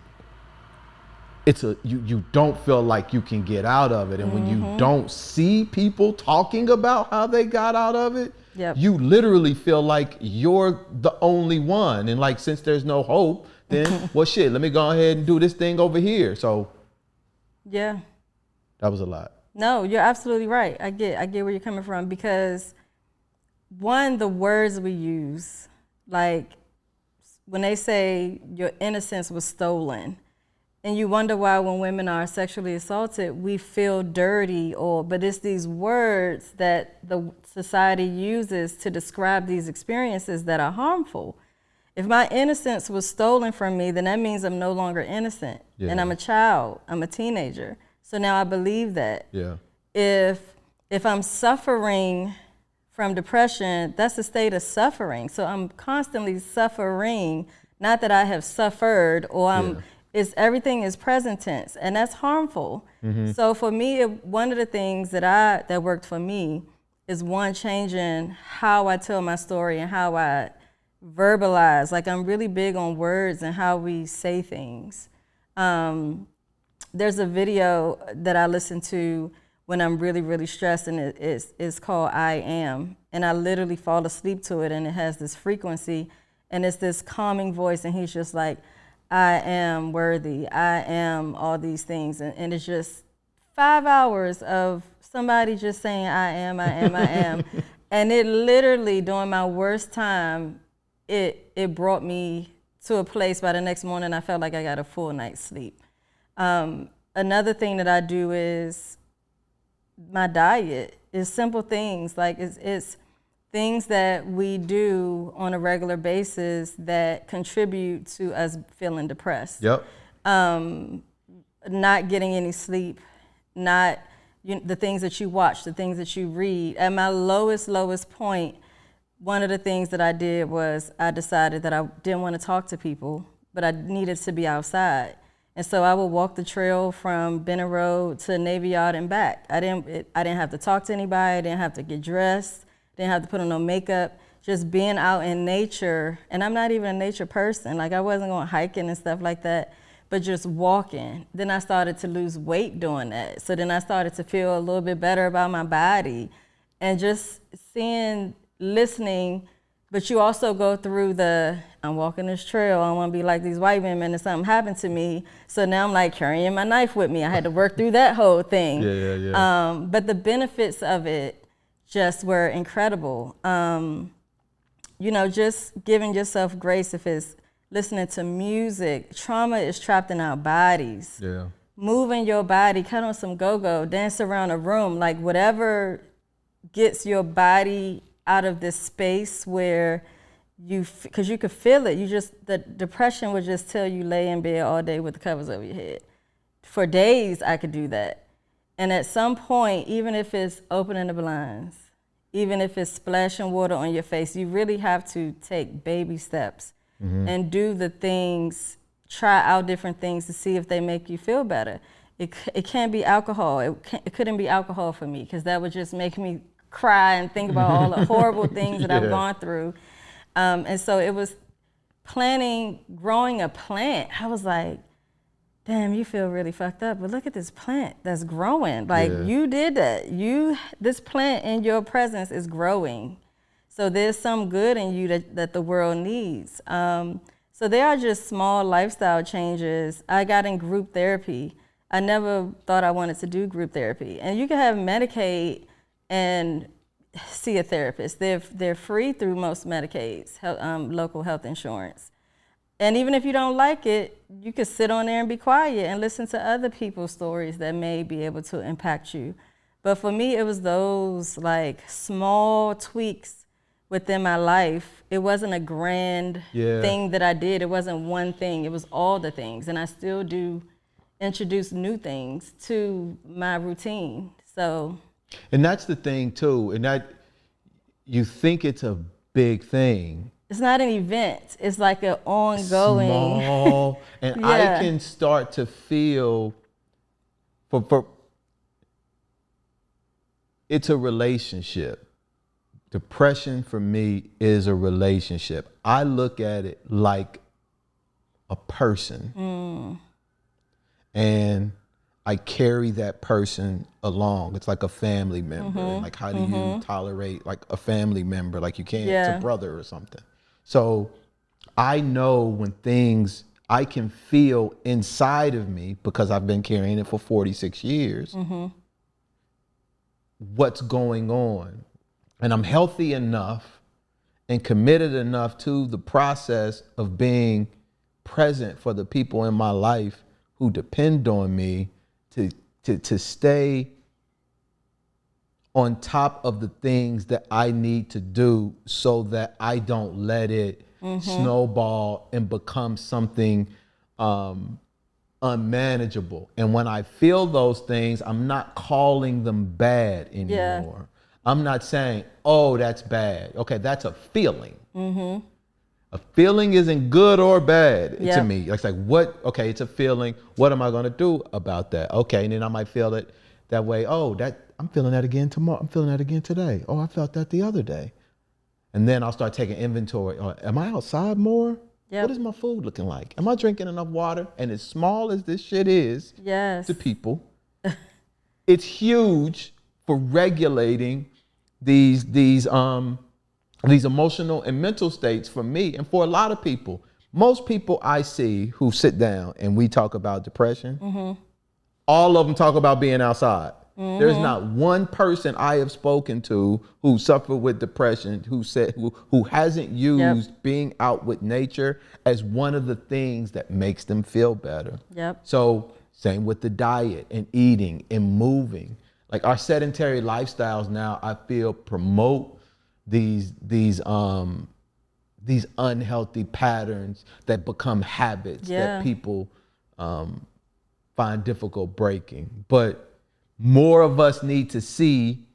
you don't feel like you can get out of it. And when you don't see people talking about how they got out of it,
Yep.
you literally feel like you're the only one. And like, since there's no hope, then, well, shit, let me go ahead and do this thing over here. So
Yeah.
that was a lot.
No, you're absolutely right. I get where you're coming from, because one, the words we use, like when they say your innocence was stolen, and you wonder why when women are sexually assaulted, we feel dirty, but it's these words that the society uses to describe these experiences that are harmful. If my innocence was stolen from me, then that means I'm no longer innocent.
Yeah.
And I'm a child, I'm a teenager. So now I believe that.
Yeah.
If I'm suffering from depression, that's a state of suffering. So I'm constantly suffering, not that I have suffered, or everything is present tense, and that's harmful. So for me, one of the things that worked for me is, one, changing how I tell my story and how I verbalize. Like, I'm really big on words and how we say things. There's a video that I listen to when I'm really, really stressed, and it's called I Am. And I literally fall asleep to it, and it has this frequency, and it's this calming voice, and he's just like, I am worthy, I am all these things. And it's just 5 hours of somebody just saying, I am, I am, I am. And it literally, during my worst time, it brought me to a place by the next morning I felt like I got a full night's sleep. Another thing that I do is my diet. Is simple things, like it's things that we do on a regular basis that contribute to us feeling depressed.
Yep.
Not getting any sleep, the things that you watch, the things that you read. At my lowest point, one of the things that I did was I decided that I didn't want to talk to people, but I needed to be outside. And so I would walk the trail from Benner Road to Navy Yard and back. I didn't have to talk to anybody, I didn't have to get dressed, didn't have to put on no makeup, just being out in nature. And I'm not even a nature person, like I wasn't going hiking and stuff like that, but just walking. Then I started to lose weight doing that. So then I started to feel a little bit better about my body, and just listening. But you also go through I'm walking this trail, I don't want to be like these white women and something happened to me. So now I'm like carrying my knife with me. I had to work through that whole thing.
Yeah.
But the benefits of it just were incredible. Just giving yourself grace. If it's listening to music, trauma is trapped in our bodies.
Yeah.
Moving your body, cut on some go-go, dance around a room, like whatever gets your body out of this space where because you could feel it. The depression would just tell you lay in bed all day with the covers over your head. For days, I could do that. And at some point, even if it's opening the blinds, even if it's splashing water on your face, you really have to take baby steps and do the things, try out different things to see if they make you feel better. It can't be alcohol. It couldn't be alcohol for me, because that would just make me cry and think about all the horrible things that I've gone through. And so it was growing a plant. I was like, damn, you feel really fucked up, but look at this plant that's growing. Like, you did that. This plant in your presence is growing. So there's some good in you that the world needs. So there are just small lifestyle changes. I got in group therapy. I never thought I wanted to do group therapy. And you can have Medicaid and see a therapist. They're free through most Medicaids, local health insurance. And even if you don't like it, you could sit on there and be quiet and listen to other people's stories that may be able to impact you. But for me, it was those like small tweaks within my life. It wasn't a grand thing that I did. It wasn't one thing. It was all the things. And I still do introduce new things to my routine. So.
And that's the thing too. And that you think it's a big thing.
It's not an event. It's like an ongoing.
Small. And I can start to feel it's a relationship. Depression for me is a relationship. I look at it like a person. And I carry that person along. It's like a family member. And like, how do you tolerate like a family member? Like you can't, it's a brother or something. So I know when things I can feel inside of me, because I've been carrying it for 46 years, what's going on. And I'm healthy enough and committed enough to the process of being present for the people in my life who depend on me to stay on top of the things that I need to do so that I don't let it snowball and become something unmanageable. And when I feel those things, I'm not calling them bad anymore. Yeah. I'm not saying, oh, that's bad. Okay, that's a feeling. A feeling isn't good or bad to me. It's like, what? Okay, it's a feeling. What am I going to do about that? Okay, and then I might feel it that way. Oh, I'm feeling that again tomorrow. I'm feeling that again today. Oh, I felt that the other day. And then I'll start taking inventory. Am I outside more? Yep. What is my food looking like? Am I drinking enough water? And as small as this shit is to people, it's huge for regulating these emotional and mental states for me and for a lot of people. Most people I see who sit down and we talk about depression, all of them talk about being outside. There's not one person I have spoken to who suffered with depression who hasn't used being out with nature as one of the things that makes them feel better. So same with the diet and eating and moving. Like our sedentary lifestyles now, I feel promote these unhealthy patterns that become habits that people find difficult breaking. But more of us need to see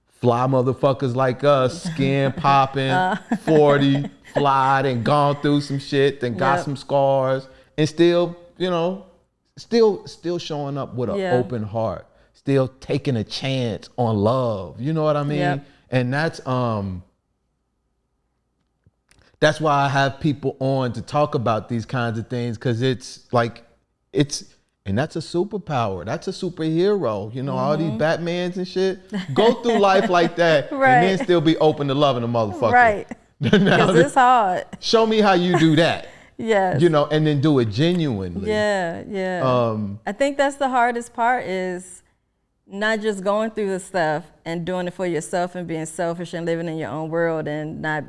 fly motherfuckers like us, skin popping, 40, fly, and gone through some shit, and got some scars, and still, still showing up with an open heart, still taking a chance on love. You know what I mean? And that's why I have people on to talk about these kinds of things, because and that's a superpower. That's a superhero. All these Batmans and shit. Go through life like that and then still be open to loving a motherfucker. Right. Because
it's hard.
Show me how you do that.
Yes.
And then do it genuinely.
Yeah. I think that's the hardest part, is not just going through the stuff and doing it for yourself and being selfish and living in your own world, and not.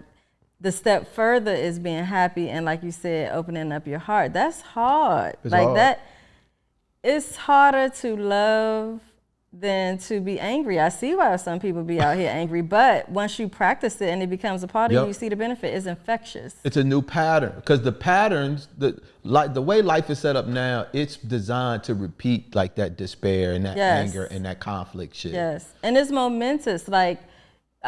The step further is being happy and, like you said, opening up your heart. That's hard.
It's hard.
That. It's harder to love than to be angry. I see why some people be out here angry, but once you practice it and it becomes a part of you, you see the benefit. It's infectious.
It's a new pattern, because the patterns, the way life is set up now, it's designed to repeat like that despair and that anger and that conflict shit.
Yes, and it's momentous. Like,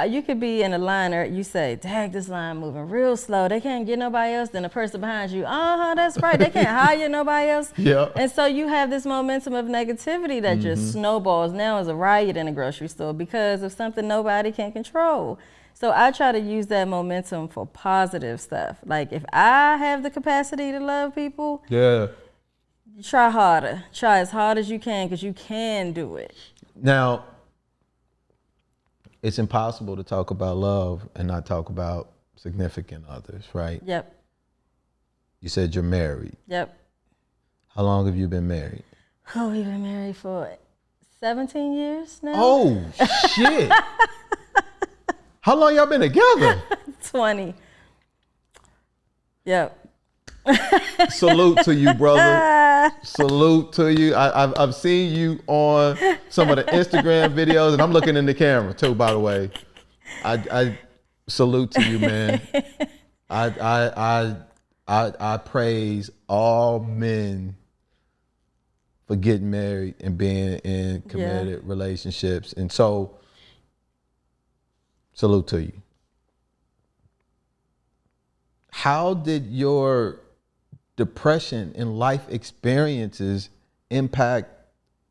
you could be in a line, or you say, dang, this line moving real slow. They can't get nobody else. Then the person behind you, that's right. They can't hire nobody else. And so you have this momentum of negativity that just snowballs. Now is a riot in a grocery store because of something nobody can control. So I try to use that momentum for positive stuff. Like, if I have the capacity to love people, try harder. Try as hard as you can, because you can do it.
Now, it's impossible to talk about love and not talk about significant others, right?
Yep.
You said you're married.
Yep.
How long have you been married?
Oh, we've been married for 17 years now.
Oh, shit. How long y'all been together?
20. Yep.
Salute to you, brother. Salute to you. I've seen you on some of the Instagram videos, and I'm looking in the camera too, by the way. I salute to you, man. I praise all men for getting married and being in committed relationships. And so, salute to you. How did your depression and life experiences impact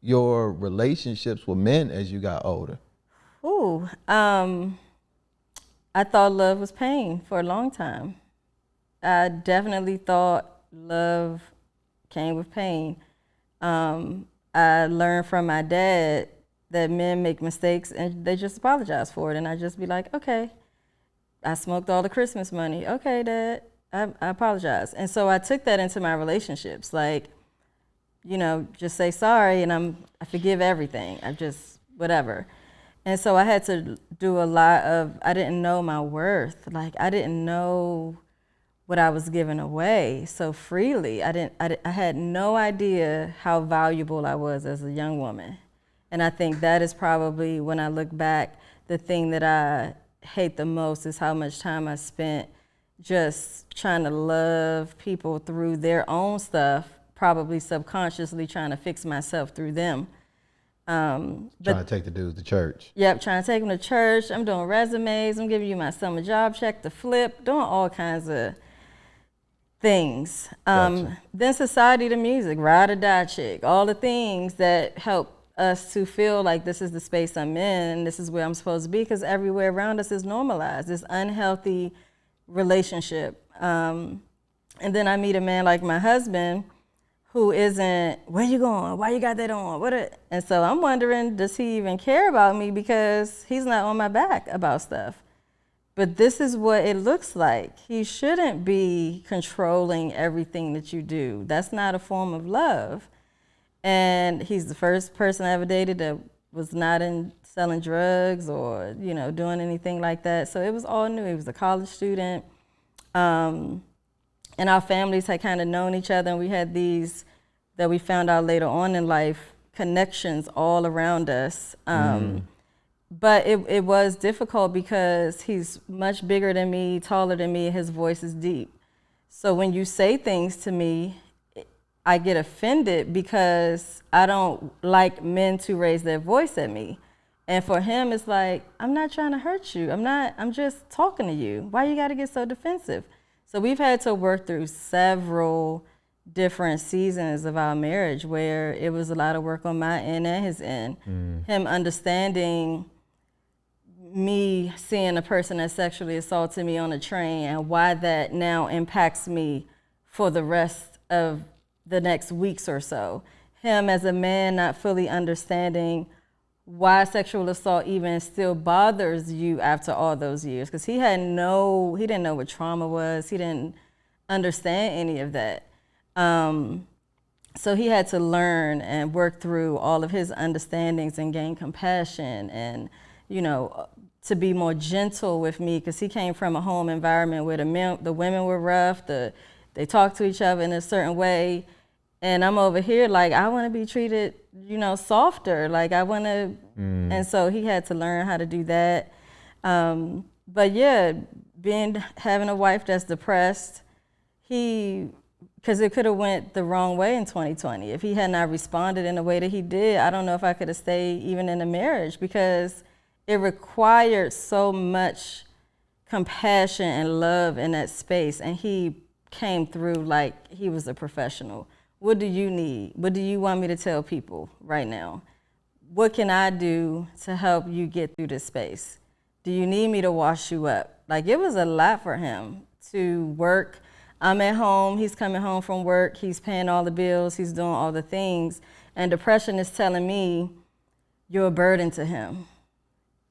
your relationships with men as you got older?
I thought love was pain for a long time. I definitely thought love came with pain. I learned from my dad that men make mistakes and they just apologize for it. And I just be like, okay, I smoked all the Christmas money. Okay, Dad. I apologize. And so I took that into my relationships, like, you know, just say sorry and I forgive everything. I just, whatever. And so I had to do a lot of, I didn't know my worth. Like, I didn't know what I was giving away so freely. I had no idea how valuable I was as a young woman. And I think that is probably, when I look back, the thing that I hate the most is how much time I spent just trying to love people through their own stuff, probably subconsciously trying to fix myself through them.
Trying to take the dudes to church.
Yep, trying to take them to church. I'm doing resumes. I'm giving you my summer job check to flip, doing all kinds of things.
Gotcha.
Then society, the music, ride or die chick, all the things that help us to feel like this is the space I'm in and this is where I'm supposed to be, because everywhere around us is normalized, this unhealthy relationship. And then I meet a man like my husband who isn't, where you going? Why you got that on? And so I'm wondering, does he even care about me, because he's not on my back about stuff? But this is what it looks like. He shouldn't be controlling everything that you do. That's not a form of love. And he's the first person I ever dated that was not in selling drugs or, you know, doing anything like that. So it was all new. He was a college student. And our families had kind of known each other, and we had these, that we found out later on in life, connections all around us. But it was difficult because he's much bigger than me, taller than me, and his voice is deep. So when you say things to me, I get offended because I don't like men to raise their voice at me. And for him, it's like, I'm not trying to hurt you. I'm just talking to you. Why you gotta get so defensive? So we've had to work through several different seasons of our marriage where it was a lot of work on my end and his end. Him understanding me seeing a person that sexually assaulted me on a train and why that now impacts me for the rest of the next weeks or so. Him as a man not fully understanding why sexual assault even still bothers you after all those years, because he didn't know what trauma was. He didn't understand any of that. So he had to learn and work through all of his understandings and gain compassion and, you know, to be more gentle with me, because he came from a home environment where the women were rough, they talked to each other in a certain way. And I'm over here like, I want to be treated, you know, softer. Like I want to, and so he had to learn how to do that. But yeah, having a wife that's depressed, because it could have went the wrong way in 2020. If he had not responded in the way that he did, I don't know if I could have stayed even in a marriage, because it required so much compassion and love in that space. And he came through like he was a professional. What do you need? What do you want me to tell people right now? What can I do to help you get through this space? Do you need me to wash you up? Like, it was a lot for him to work. I'm at home, he's coming home from work, he's paying all the bills, he's doing all the things. And depression is telling me, you're a burden to him.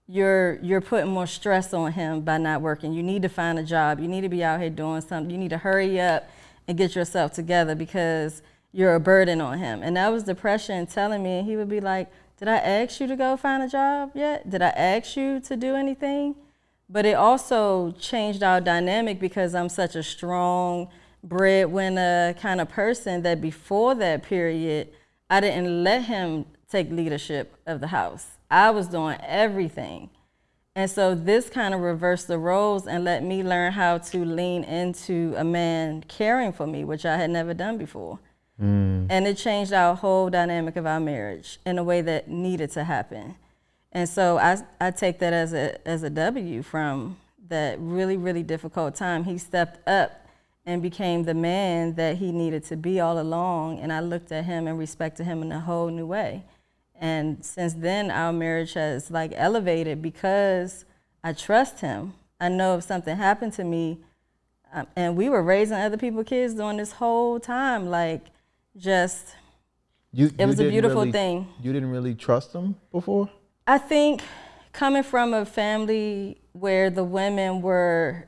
You're putting more stress on him by not working. You need to find a job. You need to be out here doing something. You need to hurry up and get yourself together because you're a burden on him. And that was depression telling me, and he would be like, did I ask you to go find a job yet? Did I ask you to do anything? But it also changed our dynamic because I'm such a strong breadwinner kind of person that before that period, I didn't let him take leadership of the house. I was doing everything. And so this kind of reversed the roles and let me learn how to lean into a man caring for me, which I had never done before. And it changed our whole dynamic of our marriage in a way that needed to happen. And so I take that as a W from that really, really difficult time. He stepped up and became the man that he needed to be all along. And I looked at him and respected him in a whole new way. And since then, our marriage has like elevated because I trust him. I know if something happened to me, and we were raising other people's kids during this whole time, like just, it was a beautiful thing.
You didn't really trust him before?
I think coming from a family where the women were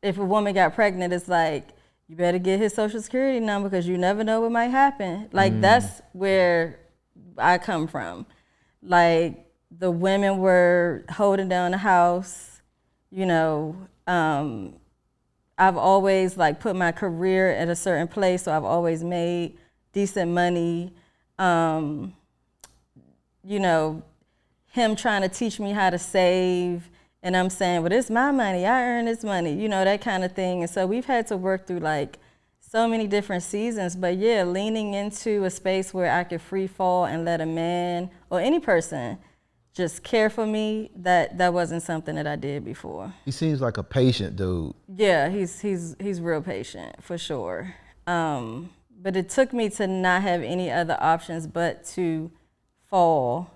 if a woman got pregnant, it's like, you better get his social security number because you never know what might happen. Like, that's where I come from. Like, the women were holding down the house, you know. I've always like put my career at a certain place, so I've always made decent money. You know, him trying to teach me how to save, and I'm saying, well, it's my money, I earn this money, you know, that kind of thing. And so we've had to work through like so many different seasons, but yeah, leaning into a space where I could free fall and let a man or any person just care for me, that wasn't something that I did before.
He seems like a patient dude.
Yeah, he's real patient for sure. But it took me to not have any other options but to fall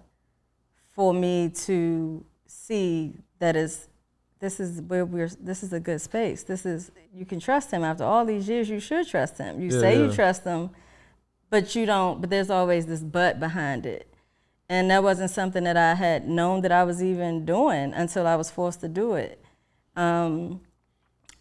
for me to see that this is a good space. You can trust him. After all these years, you should trust him. You say you trust him, but you don't, but there's always this but behind it. And that wasn't something that I had known that I was even doing until I was forced to do it.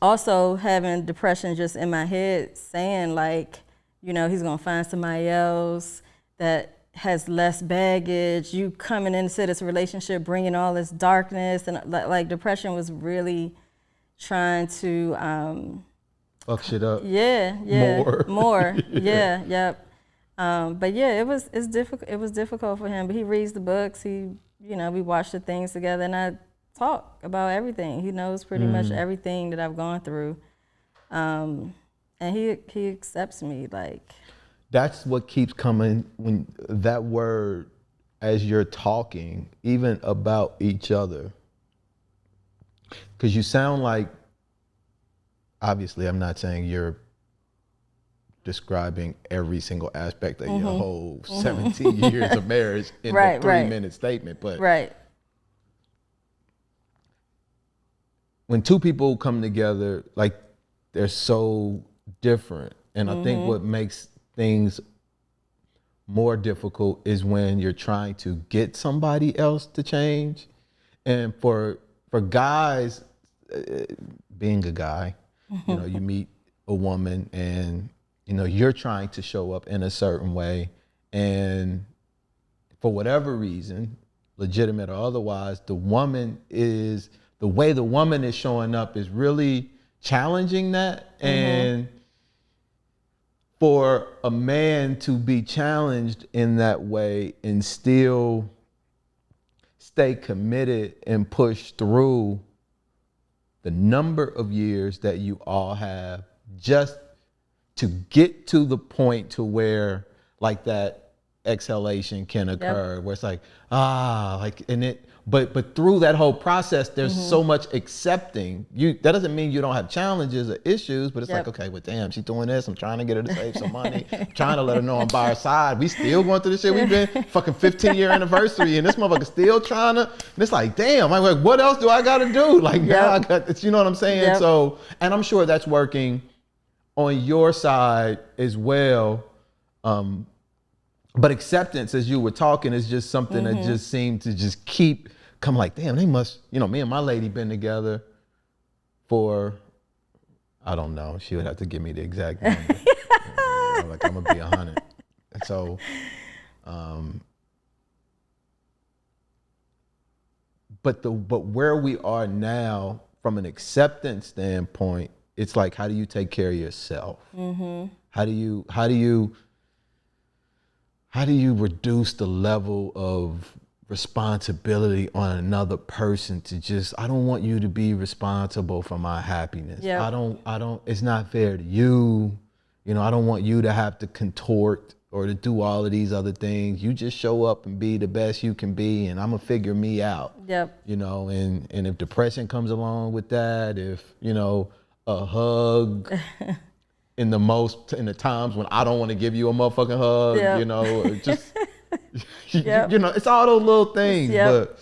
Also having depression just in my head, saying like, you know, he's gonna find somebody else that has less baggage. You coming into this relationship bringing all this darkness, and like depression was really trying to
fuck shit up.
Yeah, more. Yeah, yep. But yeah, it was difficult. It was difficult for him. But he reads the books. He, you know, we watch the things together, and I talk about everything. He knows pretty much everything that I've gone through, and he accepts me like.
That's what keeps coming when that word, as you're talking, even about each other. Because you sound like, obviously, I'm not saying you're describing every single aspect of your whole 17 years of marriage in a 3-minute statement, but when two people come together, like, they're so different. And I think what makes things more difficult is when you're trying to get somebody else to change. And for guys, being a guy, you know, you meet a woman and, you know, you're trying to show up in a certain way, and for whatever reason, legitimate or otherwise, the way the woman is showing up is really challenging that. And for a man to be challenged in that way and still stay committed and push through the number of years that you all have just to get to the point to where like that exhalation can occur, where it's like, but through that whole process, there's so much accepting. That doesn't mean you don't have challenges or issues, but it's like, okay, well, damn, she's doing this. I'm trying to get her to save some money. I'm trying to let her know I'm by her side. We still going through this shit. We've been fucking 15-year anniversary, and this motherfucker still trying to, and it's like, damn, I'm like, what else do I got to do? Like, now I got this, you know what I'm saying? So, and I'm sure that's working on your side as well. But acceptance, as you were talking, is just something that just seemed to just keep coming, like, damn, they must, you know, me and my lady been together for, I don't know, she would have to give me the exact number. I'm like, I'm gonna be 100. And so, but where we are now from an acceptance standpoint, it's like, how do you take care of yourself? How do you reduce the level of responsibility on another person to just, I don't want you to be responsible for my happiness. I don't, it's not fair to you. You know, I don't want you to have to contort or to do all of these other things. You just show up and be the best you can be, and I'm gonna figure me out. You know, and if depression comes along with that, if, you know, a hug in the times when I don't want to give you a motherfucking hug, you know, just, you know, it's all those little things. But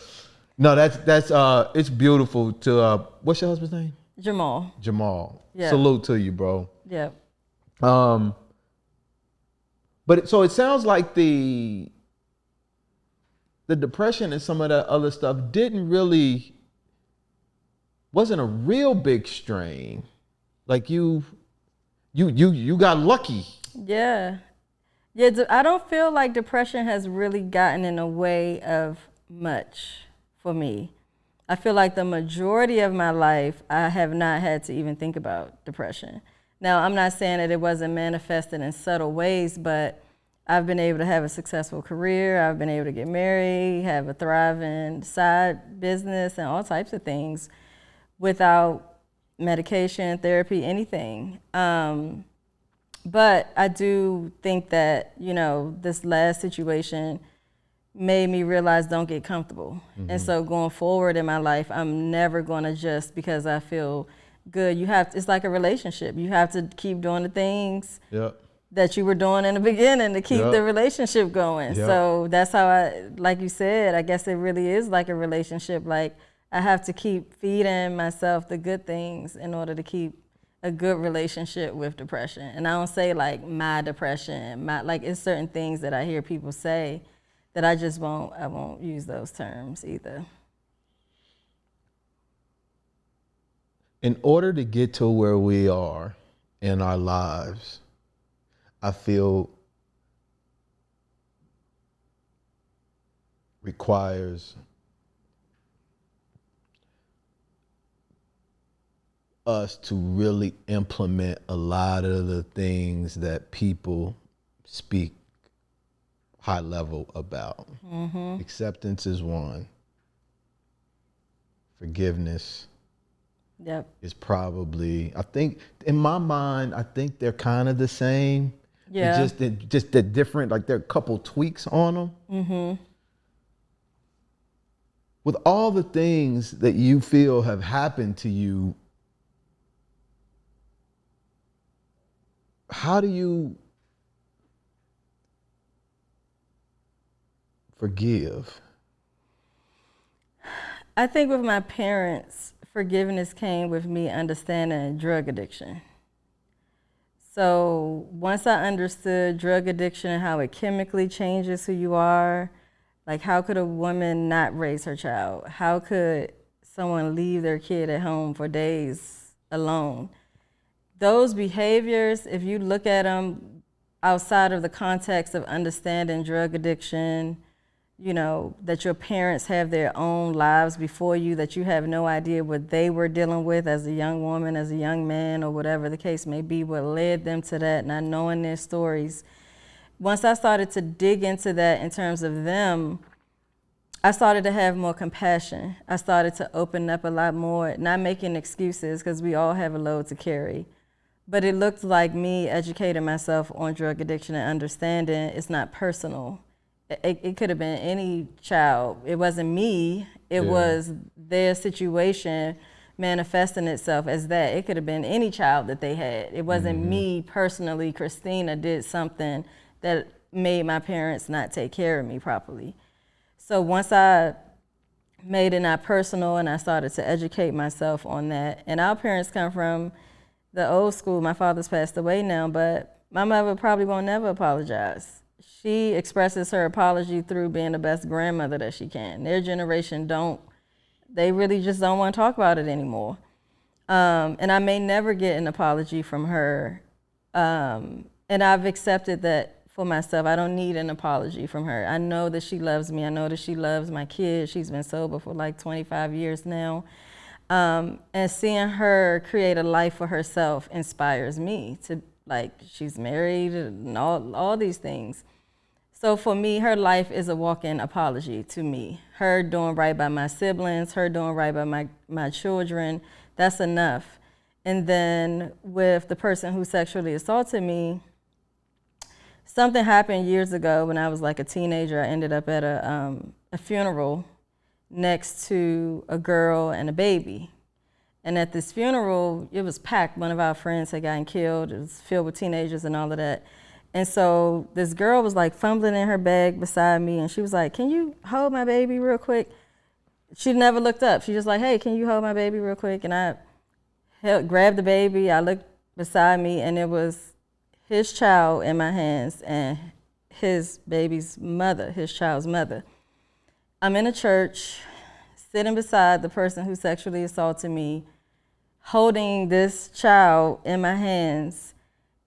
no, that's it's beautiful to, what's your husband's name? Jamal. Salute to you, bro. But so it sounds like the depression and some of that other stuff wasn't a real big strain. Like you got lucky.
Yeah. Yeah, I don't feel like depression has really gotten in the way of much for me. I feel like the majority of my life, I have not had to even think about depression. Now, I'm not saying that it wasn't manifested in subtle ways, but I've been able to have a successful career. I've been able to get married, have a thriving side business, and all types of things without medication, therapy, anything. But I do think that, this last situation made me realize don't get comfortable. Mm-hmm. And so going forward in my life, I'm never going to just because I feel good. It's like a relationship. You have to keep doing the things that you were doing in the beginning to keep the relationship going. So that's how like you said, I guess it really is like a relationship. Like I have to keep feeding myself the good things in order to keep a good relationship with depression. And I don't say like my depression, like it's certain things that I hear people say that I won't use those terms either.
In order to get to where we are in our lives, I feel requires us to really implement a lot of the things that people speak high level about. Mm-hmm. Acceptance is one. Forgiveness is probably, I think, in my mind, I think they're kind of the same. Yeah. Just they're different, like there are a couple tweaks on them. Mm-hmm. With all the things that you feel have happened to you, how do you forgive?
I think with my parents, forgiveness came with me understanding drug addiction. So once I understood drug addiction and how it chemically changes who you are, like how could a woman not raise her child? How could someone leave their kid at home for days alone? Those behaviors, if you look at them outside of the context of understanding drug addiction, that your parents have their own lives before you, that you have no idea what they were dealing with as a young woman, as a young man, or whatever the case may be, what led them to that, not knowing their stories. Once I started to dig into that in terms of them, I started to have more compassion. I started to open up a lot more, not making excuses, because we all have a load to carry. But it looked like me educating myself on drug addiction and understanding it's not personal. It could have been any child. It wasn't me. It was their situation manifesting itself as that. It could have been any child that they had. It wasn't me personally. Kristina did something that made my parents not take care of me properly. So once I made it not personal and I started to educate myself on that, and our parents come from the old school. My father's passed away now, but my mother probably won't never apologize. She expresses her apology through being the best grandmother that she can. Their generation they really just don't want to talk about it anymore. And I may never get an apology from her. And I've accepted that for myself. I don't need an apology from her. I know that she loves me. I know that she loves my kids. She's been sober for like 25 years now. And seeing her create a life for herself inspires me to, like, she's married and all these things. So for me, her life is a walk-in apology to me. Her doing right by my siblings, her doing right by my children, that's enough. And then with the person who sexually assaulted me, something happened years ago when I was like a teenager. I ended up at a funeral next to a girl and a baby. And at this funeral, it was packed. One of our friends had gotten killed. It was filled with teenagers and all of that. And so this girl was like fumbling in her bag beside me, and she was like, "Can you hold my baby real quick?" She never looked up. She just like, "Hey, can you hold my baby real quick?" And I grabbed the baby. I looked beside me, and it was his child in my hands and his baby's mother, his child's mother. I'm in a church, sitting beside the person who sexually assaulted me, holding this child in my hands.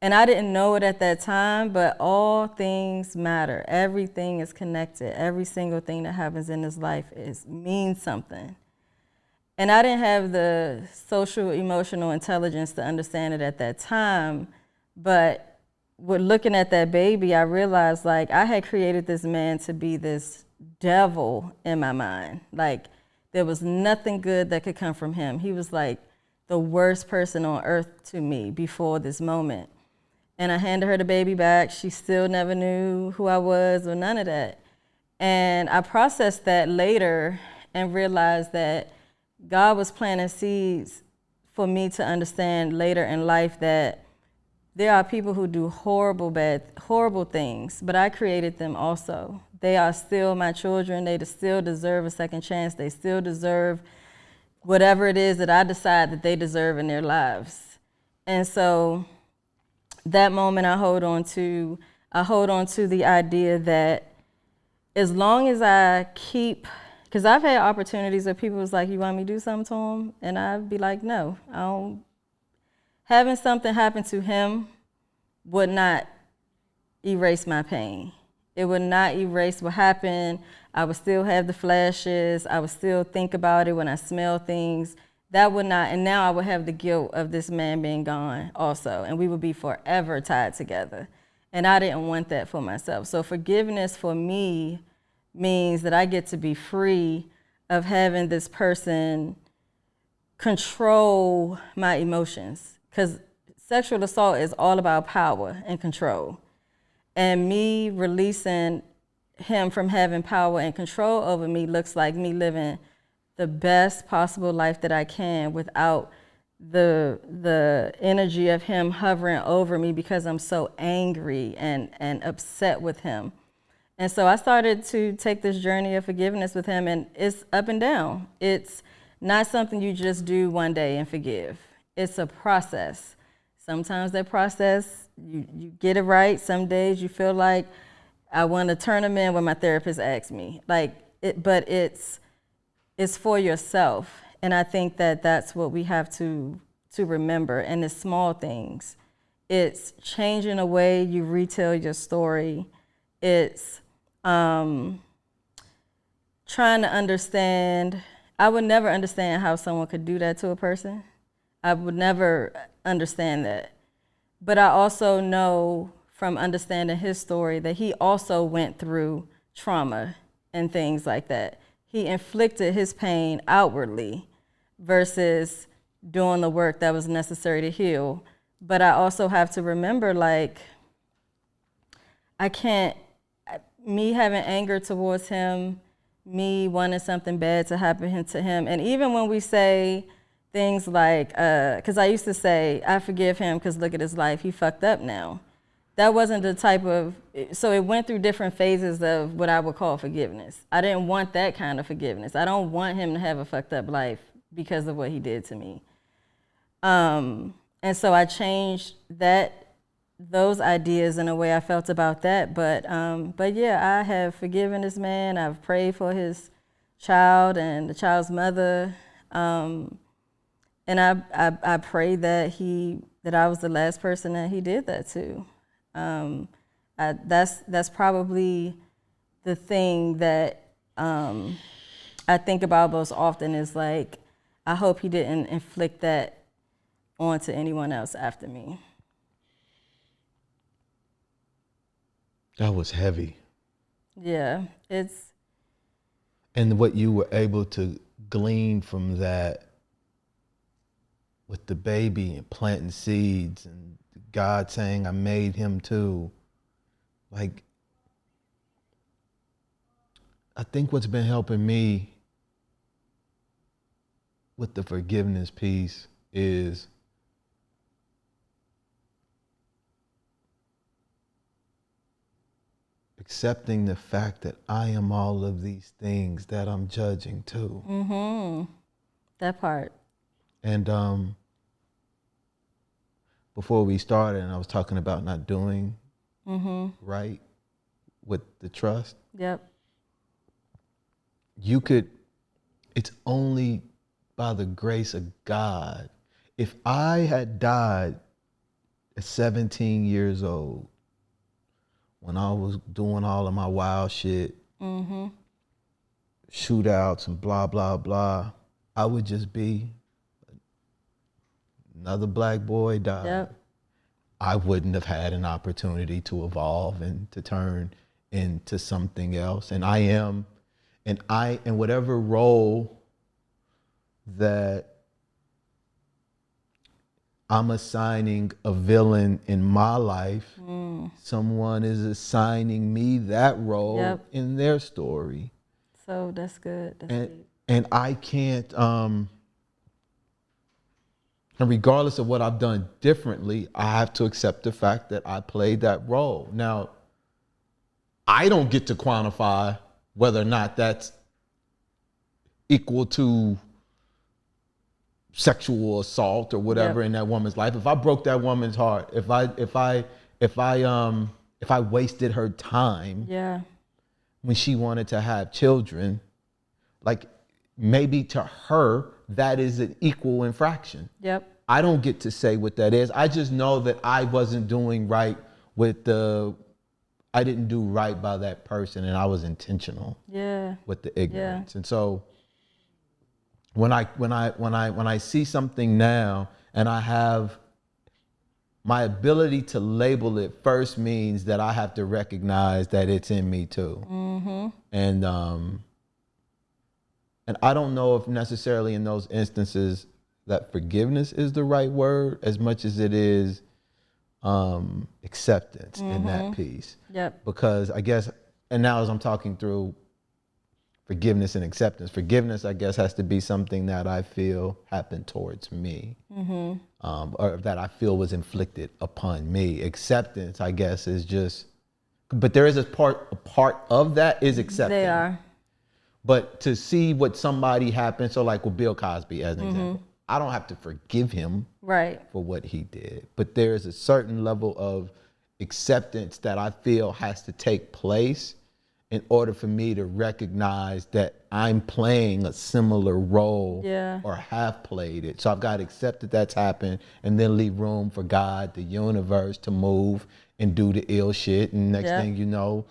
And I didn't know it at that time, but all things matter. Everything is connected. Every single thing that happens in this life means something. And I didn't have the social, emotional intelligence to understand it at that time. But with looking at that baby, I realized like I had created this man to be this devil in my mind. Like there was nothing good that could come from him. He was like the worst person on earth to me before this moment. And I handed her the baby back. She still never knew who I was or none of that. And I processed that later and realized that God was planting seeds for me to understand later in life that there are people who do horrible things, but I created them also. They are still my children. They still deserve a second chance. They still deserve whatever it is that I decide that they deserve in their lives. And so that moment I hold on to the idea that as long as I keep, because I've had opportunities where people was like, you want me to do something to him? And I'd be like, no, I don't. Having something happen to him would not erase my pain. It would not erase what happened. I would still have the flashes. I would still think about it when I smell things. That would not, and now I would have the guilt of this man being gone also, and we would be forever tied together. And I didn't want that for myself. So forgiveness for me means that I get to be free of having this person control my emotions. Because sexual assault is all about power and control. And me releasing him from having power and control over me looks like me living the best possible life that I can without the energy of him hovering over me because I'm so angry and upset with him. And so I started to take this journey of forgiveness with him, and it's up and down. It's not something you just do one day and forgive. It's a process. Sometimes that process, you get it right. Some days you feel like I want to turn him in when my therapist asks me. But it's for yourself. And I think that that's what we have to remember. And the small things. It's changing the way you retell your story. It's trying to understand. I would never understand how someone could do that to a person. I would never understand that. But I also know from understanding his story that he also went through trauma and things like that. He inflicted his pain outwardly versus doing the work that was necessary to heal. But I also have to remember, like, me having anger towards him, me wanting something bad to happen to him. And even when we say things like, because I used to say, I forgive him because look at his life, he fucked up now. That wasn't the type of, so it went through different phases of what I would call forgiveness. I didn't want that kind of forgiveness. I don't want him to have a fucked up life because of what he did to me. And so I changed those ideas in the way I felt about that. But yeah, I have forgiven this man. I've prayed for his child and the child's mother. And I pray that I was the last person that he did that to. That's probably the thing that I think about most often is like, I hope he didn't inflict that onto anyone else after me.
That was heavy.
Yeah,
And what you were able to glean from that with the baby and planting seeds and God saying, I made him too. Like, I think what's been helping me with the forgiveness piece is accepting the fact that I am all of these things that I'm judging too.
Mm-hmm. That part.
And before we started, and I was talking about not doing right with the trust.
Yep.
It's only by the grace of God if I had died at 17 years old, when I was doing all of my wild shit, shootouts and blah, blah, blah, I would just be another black boy died.
Yep.
I wouldn't have had an opportunity to evolve and to turn into something else. And I am, and in whatever role that I'm assigning a villain in my life, someone is assigning me that role in their story.
So that's good. That's deep.
And I can't, and regardless of what I've done differently, I have to accept the fact that I played that role. Now, I don't get to quantify whether or not that's equal to sexual assault or whatever in that woman's life. If I broke that woman's heart, if I wasted her time when she wanted to have children, like maybe to her that is an equal infraction.
Yep.
I don't get to say what that is. I just know that I wasn't doing right with I didn't do right by that person, and I was intentional with the ignorance. And so when I see something now and I have my ability to label it first means that I have to recognize that it's in me too. And I don't know if necessarily in those instances that forgiveness is the right word as much as it is acceptance in that piece.
Yep.
Because I guess, and now as I'm talking through forgiveness and acceptance, forgiveness I guess has to be something that I feel happened towards me, or that I feel was inflicted upon me. Acceptance I guess is just, but there is a part of that is accepting.
They are.
But to see what somebody happened, so like with Bill Cosby as an example, I don't have to forgive him for what he did. But there is a certain level of acceptance that I feel has to take place in order for me to recognize that I'm playing a similar role or have played it. So I've got to accept that that's happened and then leave room for God, the universe, to move and do the ill shit. And next thing you know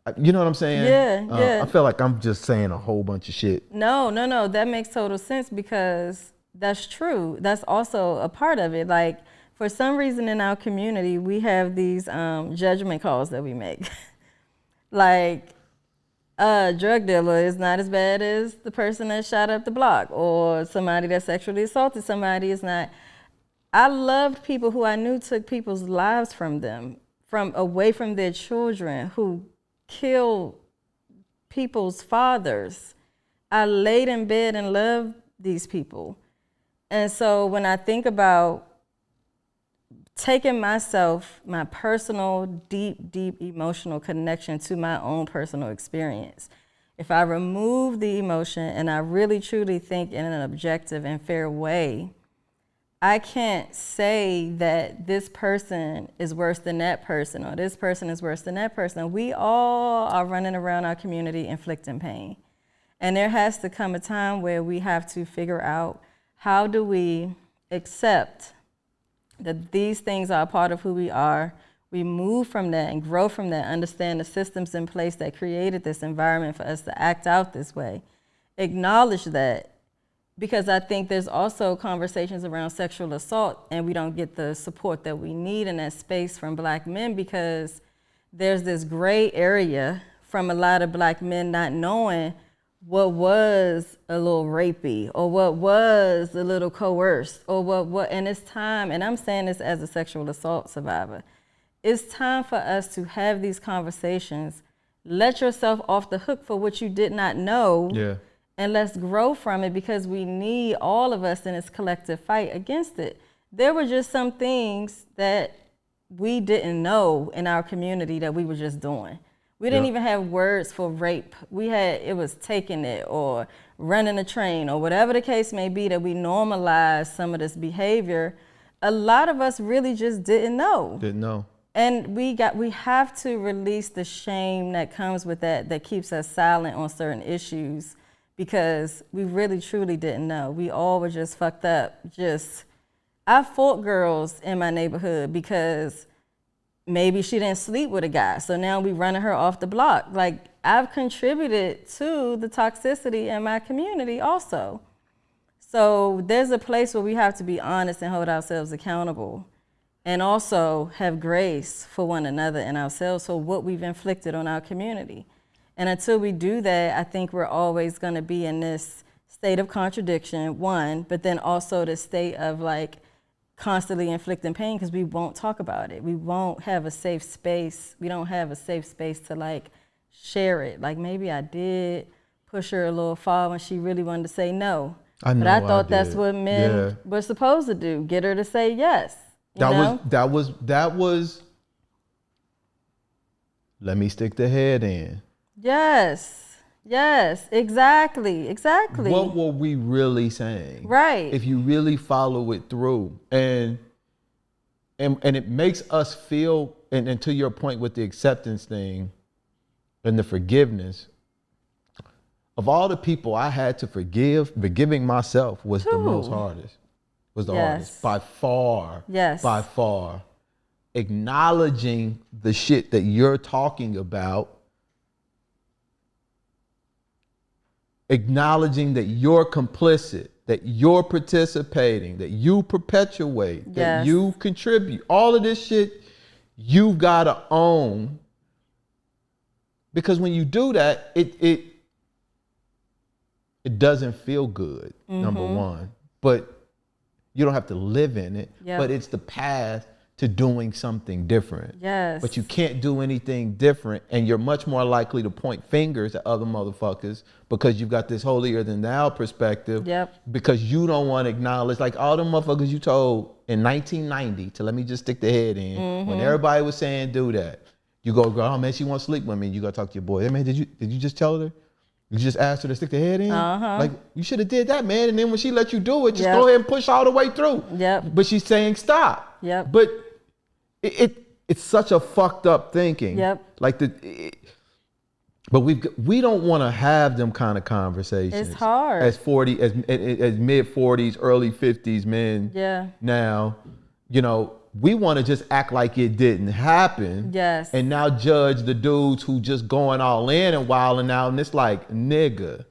what I'm saying? I feel like I'm just saying a whole bunch of shit.
No. That makes total sense because that's true. That's also a part of it. Like, for some reason in our community, we have these judgment calls that we make. Like, a drug dealer is not as bad as the person that shot up the block, or somebody that sexually assaulted somebody is not. I loved people who I knew took people's lives from them, away from their children, who killed people's fathers. I laid in bed and loved these people. And so when I think about taking myself, my personal, deep emotional connection to my own personal experience, if I remove the emotion and I really truly think in an objective and fair way, I can't say that this person is worse than that person or this person is worse than that person. We all are running around our community inflicting pain. And there has to come a time where we have to figure out, how do we accept that these things are a part of who we are? We move from that and grow from that, understand the systems in place that created this environment for us to act out this way. Acknowledge that, because I think there's also conversations around sexual assault and we don't get the support that we need in that space from Black men, because there's this gray area from a lot of Black men not knowing what was a little rapey or what was a little coerced or what, and it's time, and I'm saying this as a sexual assault survivor, it's time for us to have these conversations. Let yourself off the hook for what you did not know. And let's grow from it, because we need all of us in this collective fight against it. There were just some things that we didn't know in our community that we were just doing. We didn't even have words for rape. It was taking it or running a train or whatever the case may be, that we normalized some of this behavior. A lot of us really just didn't know. And we have to release the shame that comes with that keeps us silent on certain issues, because we really truly didn't know. We all were just fucked up, just I fought girls in my neighborhood because maybe she didn't sleep with a guy. So now we running her off the block. Like, I've contributed to the toxicity in my community also. So there's a place where we have to be honest and hold ourselves accountable, and also have grace for one another and ourselves for what we've inflicted on our community. And until we do that, I think we're always going to be in this state of contradiction, one, but then also the state of like constantly inflicting pain because we won't talk about it. We won't have a safe space. We don't have a safe space to like share it. Like, maybe I did push her a little far when she really wanted to say no. But I thought that's what men were supposed to do, get her to say yes.
That was let me stick the head in. Yes, exactly. What were we really saying?
Right.
If you really follow it through. And it makes us feel, and to your point with the acceptance thing and the forgiveness, of all the people I had to forgive, forgiving myself was the most hardest. Was the hardest by far.
Yes.
By far. Acknowledging the shit that you're talking about, acknowledging that you're complicit, that you're participating, that you perpetuate, that you contribute. All of this shit you've got to own, because when you do that, it doesn't feel good, number one. But you don't have to live in it, but it's the path to doing something different.
Yes.
But you can't do anything different, and you're much more likely to point fingers at other motherfuckers because you've got this holier than thou perspective. Because you don't want to acknowledge, like all the motherfuckers you told in 1990 to let me just stick the head in, when everybody was saying do that. You go, oh man, she wants to sleep with me. You go talk to your boy. Hey man, did you just tell her? You just asked her to stick the head in? Like, you should have did that, man. And then when she let you do it, just go ahead and push all the way through. But she's saying stop. But it's such a fucked up thinking. Like but we don't want to have them kind of conversations.
It's hard.
As mid 40s, early 50s men. Now, you know, we want to just act like it didn't happen. And now judge the dudes who just going all in and wilding out. And it's like, nigga.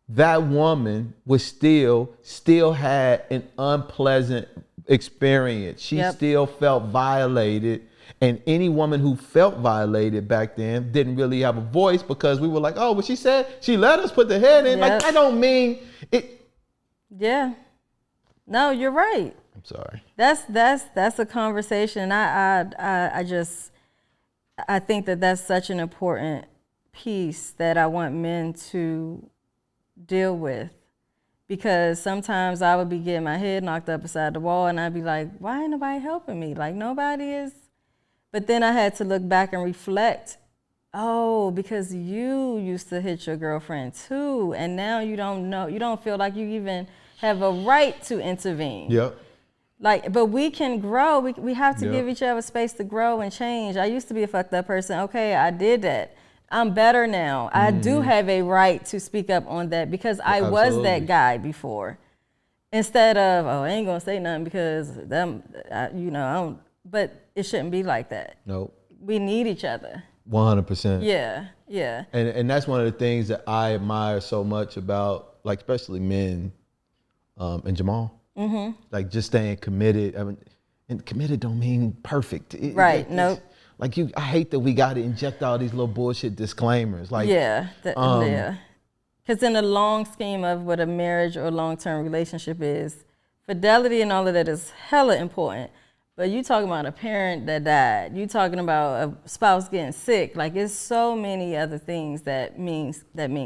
That woman was still had an unpleasant experience. She still felt violated. And any woman who felt violated back then didn't really have a voice, because we were like, oh, what she said, she let us put the head in. Like, I don't mean it.
No, you're right.
I'm sorry.
That's a conversation. I think that's such an important piece that I want men to deal with, because sometimes I would be getting my head knocked up beside the wall and I'd be like, why ain't nobody helping me? Like, nobody is. But then I had to look back and reflect. Oh, because you used to hit your girlfriend too, and now you don't feel like you even have a right to intervene. Like, but we can grow. We have to give each other space to grow and change. I used to be a fucked up person. Okay, I did that. I'm better now. I do have a right to speak up on that, because I was that guy before. Instead of, oh, I ain't gonna say nothing because them, I don't. But it shouldn't be like that.
Nope.
We need each other.
100%.
Yeah.
And that's one of the things that I admire so much about, like, especially men, and Jamal. Like, just staying committed. I mean, and committed don't mean perfect.
Nope.
Like, I hate that we got to inject all these little bullshit disclaimers. Like,
because in the long scheme of what a marriage or long-term relationship is, fidelity and all of that is hella important. But you talking about a parent that died. You talking about a spouse getting sick. Like, it's so many other things that mean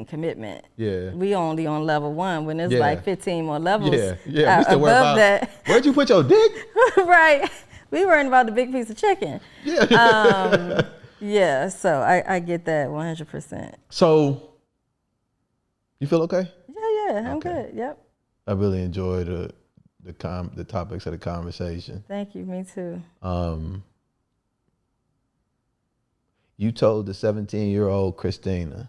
commitment. We only on level 1 when there's like 15 more levels.
We still worry about
that.
Where'd you put your dick?
Right. We worrying about the big piece of chicken. So I get that 100%.
So, you feel okay?
Yeah, I'm good. Yep.
I really enjoyed the topics of the conversation.
Thank you. Me too.
You told the 17-year-old Kristina,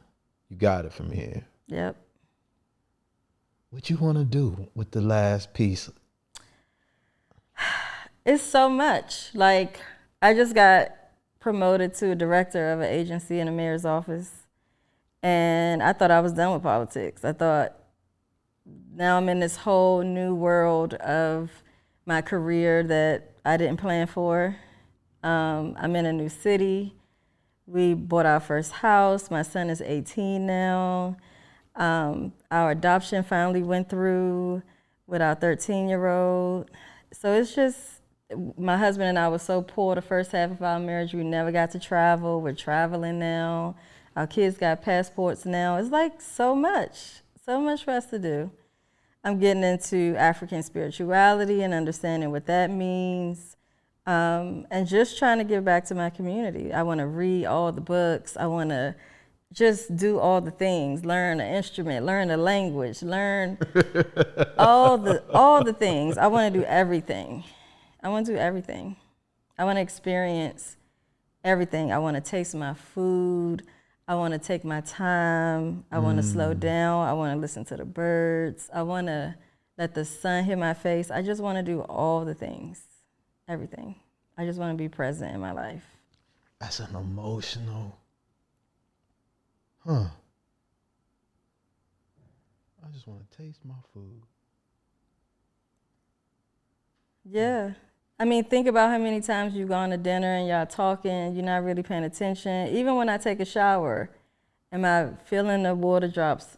you got it from here.
Yep.
What you want to do with the last piece?
It's so much. Like, I just got promoted to a director of an agency in the mayor's office, and I thought I was done with politics. I thought now I'm in this whole new world of my career that I didn't plan for. I'm in a new city. We bought our first house. My son is 18 now. Our adoption finally went through with our 13-year-old. So it's just, my husband and I were so poor the first half of our marriage. We never got to travel. We're traveling now. Our kids got passports now. It's like so much for us to do. I'm getting into African spirituality and understanding what that means. And just trying to give back to my community. I want to read all the books. I want to just do all the things, learn an instrument, learn a language, learn all the things. I want to do everything. I want to do everything. I want to experience everything. I want to taste my food. I want to take my time. I want to slow down. I want to listen to the birds. I want to let the sun hit my face. I just want to do all the things, everything. I just want to be present in my life.
That's an emotional, I just want to taste my food.
Yeah. I mean, think about how many times you've gone to dinner and y'all talking, you're not really paying attention. Even when I take a shower, am I feeling the water drops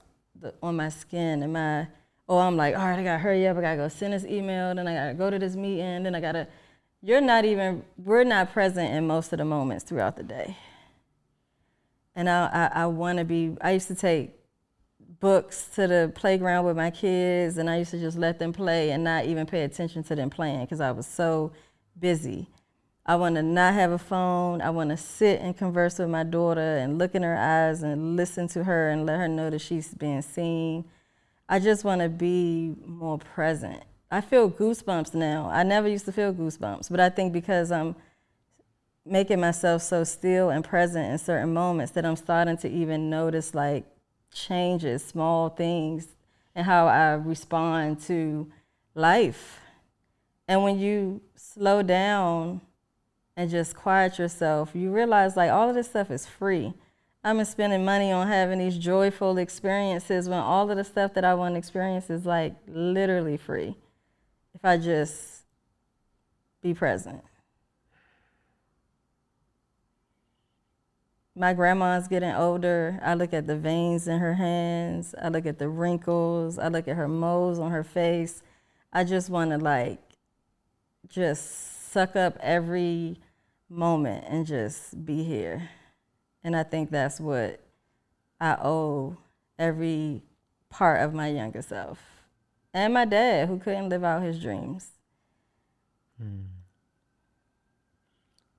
on my skin? I'm like, all right, I gotta hurry up, I gotta go send this email, then I gotta go to this meeting, then we're not present in most of the moments throughout the day. And I wanna be, I used to take books to the playground with my kids, and I used to just let them play and not even pay attention to them playing because I was so busy. I want to not have a phone. I want to sit and converse with my daughter and look in her eyes and listen to her and let her know that she's being seen. I just want to be more present. I feel goosebumps now. I never used to feel goosebumps, but I think because I'm making myself so still and present in certain moments that I'm starting to even notice like changes, small things, and how I respond to life. And when you slow down and just quiet yourself, you realize like all of this stuff is free. I've been spending money on having these joyful experiences when all of the stuff that I want to experience is like literally free if I just be present. My grandma's getting older. I look at the veins in her hands. I look at the wrinkles. I look at her moles on her face. I just want to just suck up every moment and just be here. And I think that's what I owe every part of my younger self. And my dad, who couldn't live out his dreams.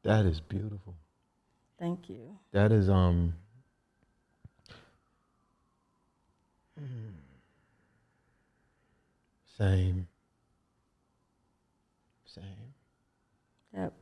That is beautiful.
Thank you.
That is same.
Yep.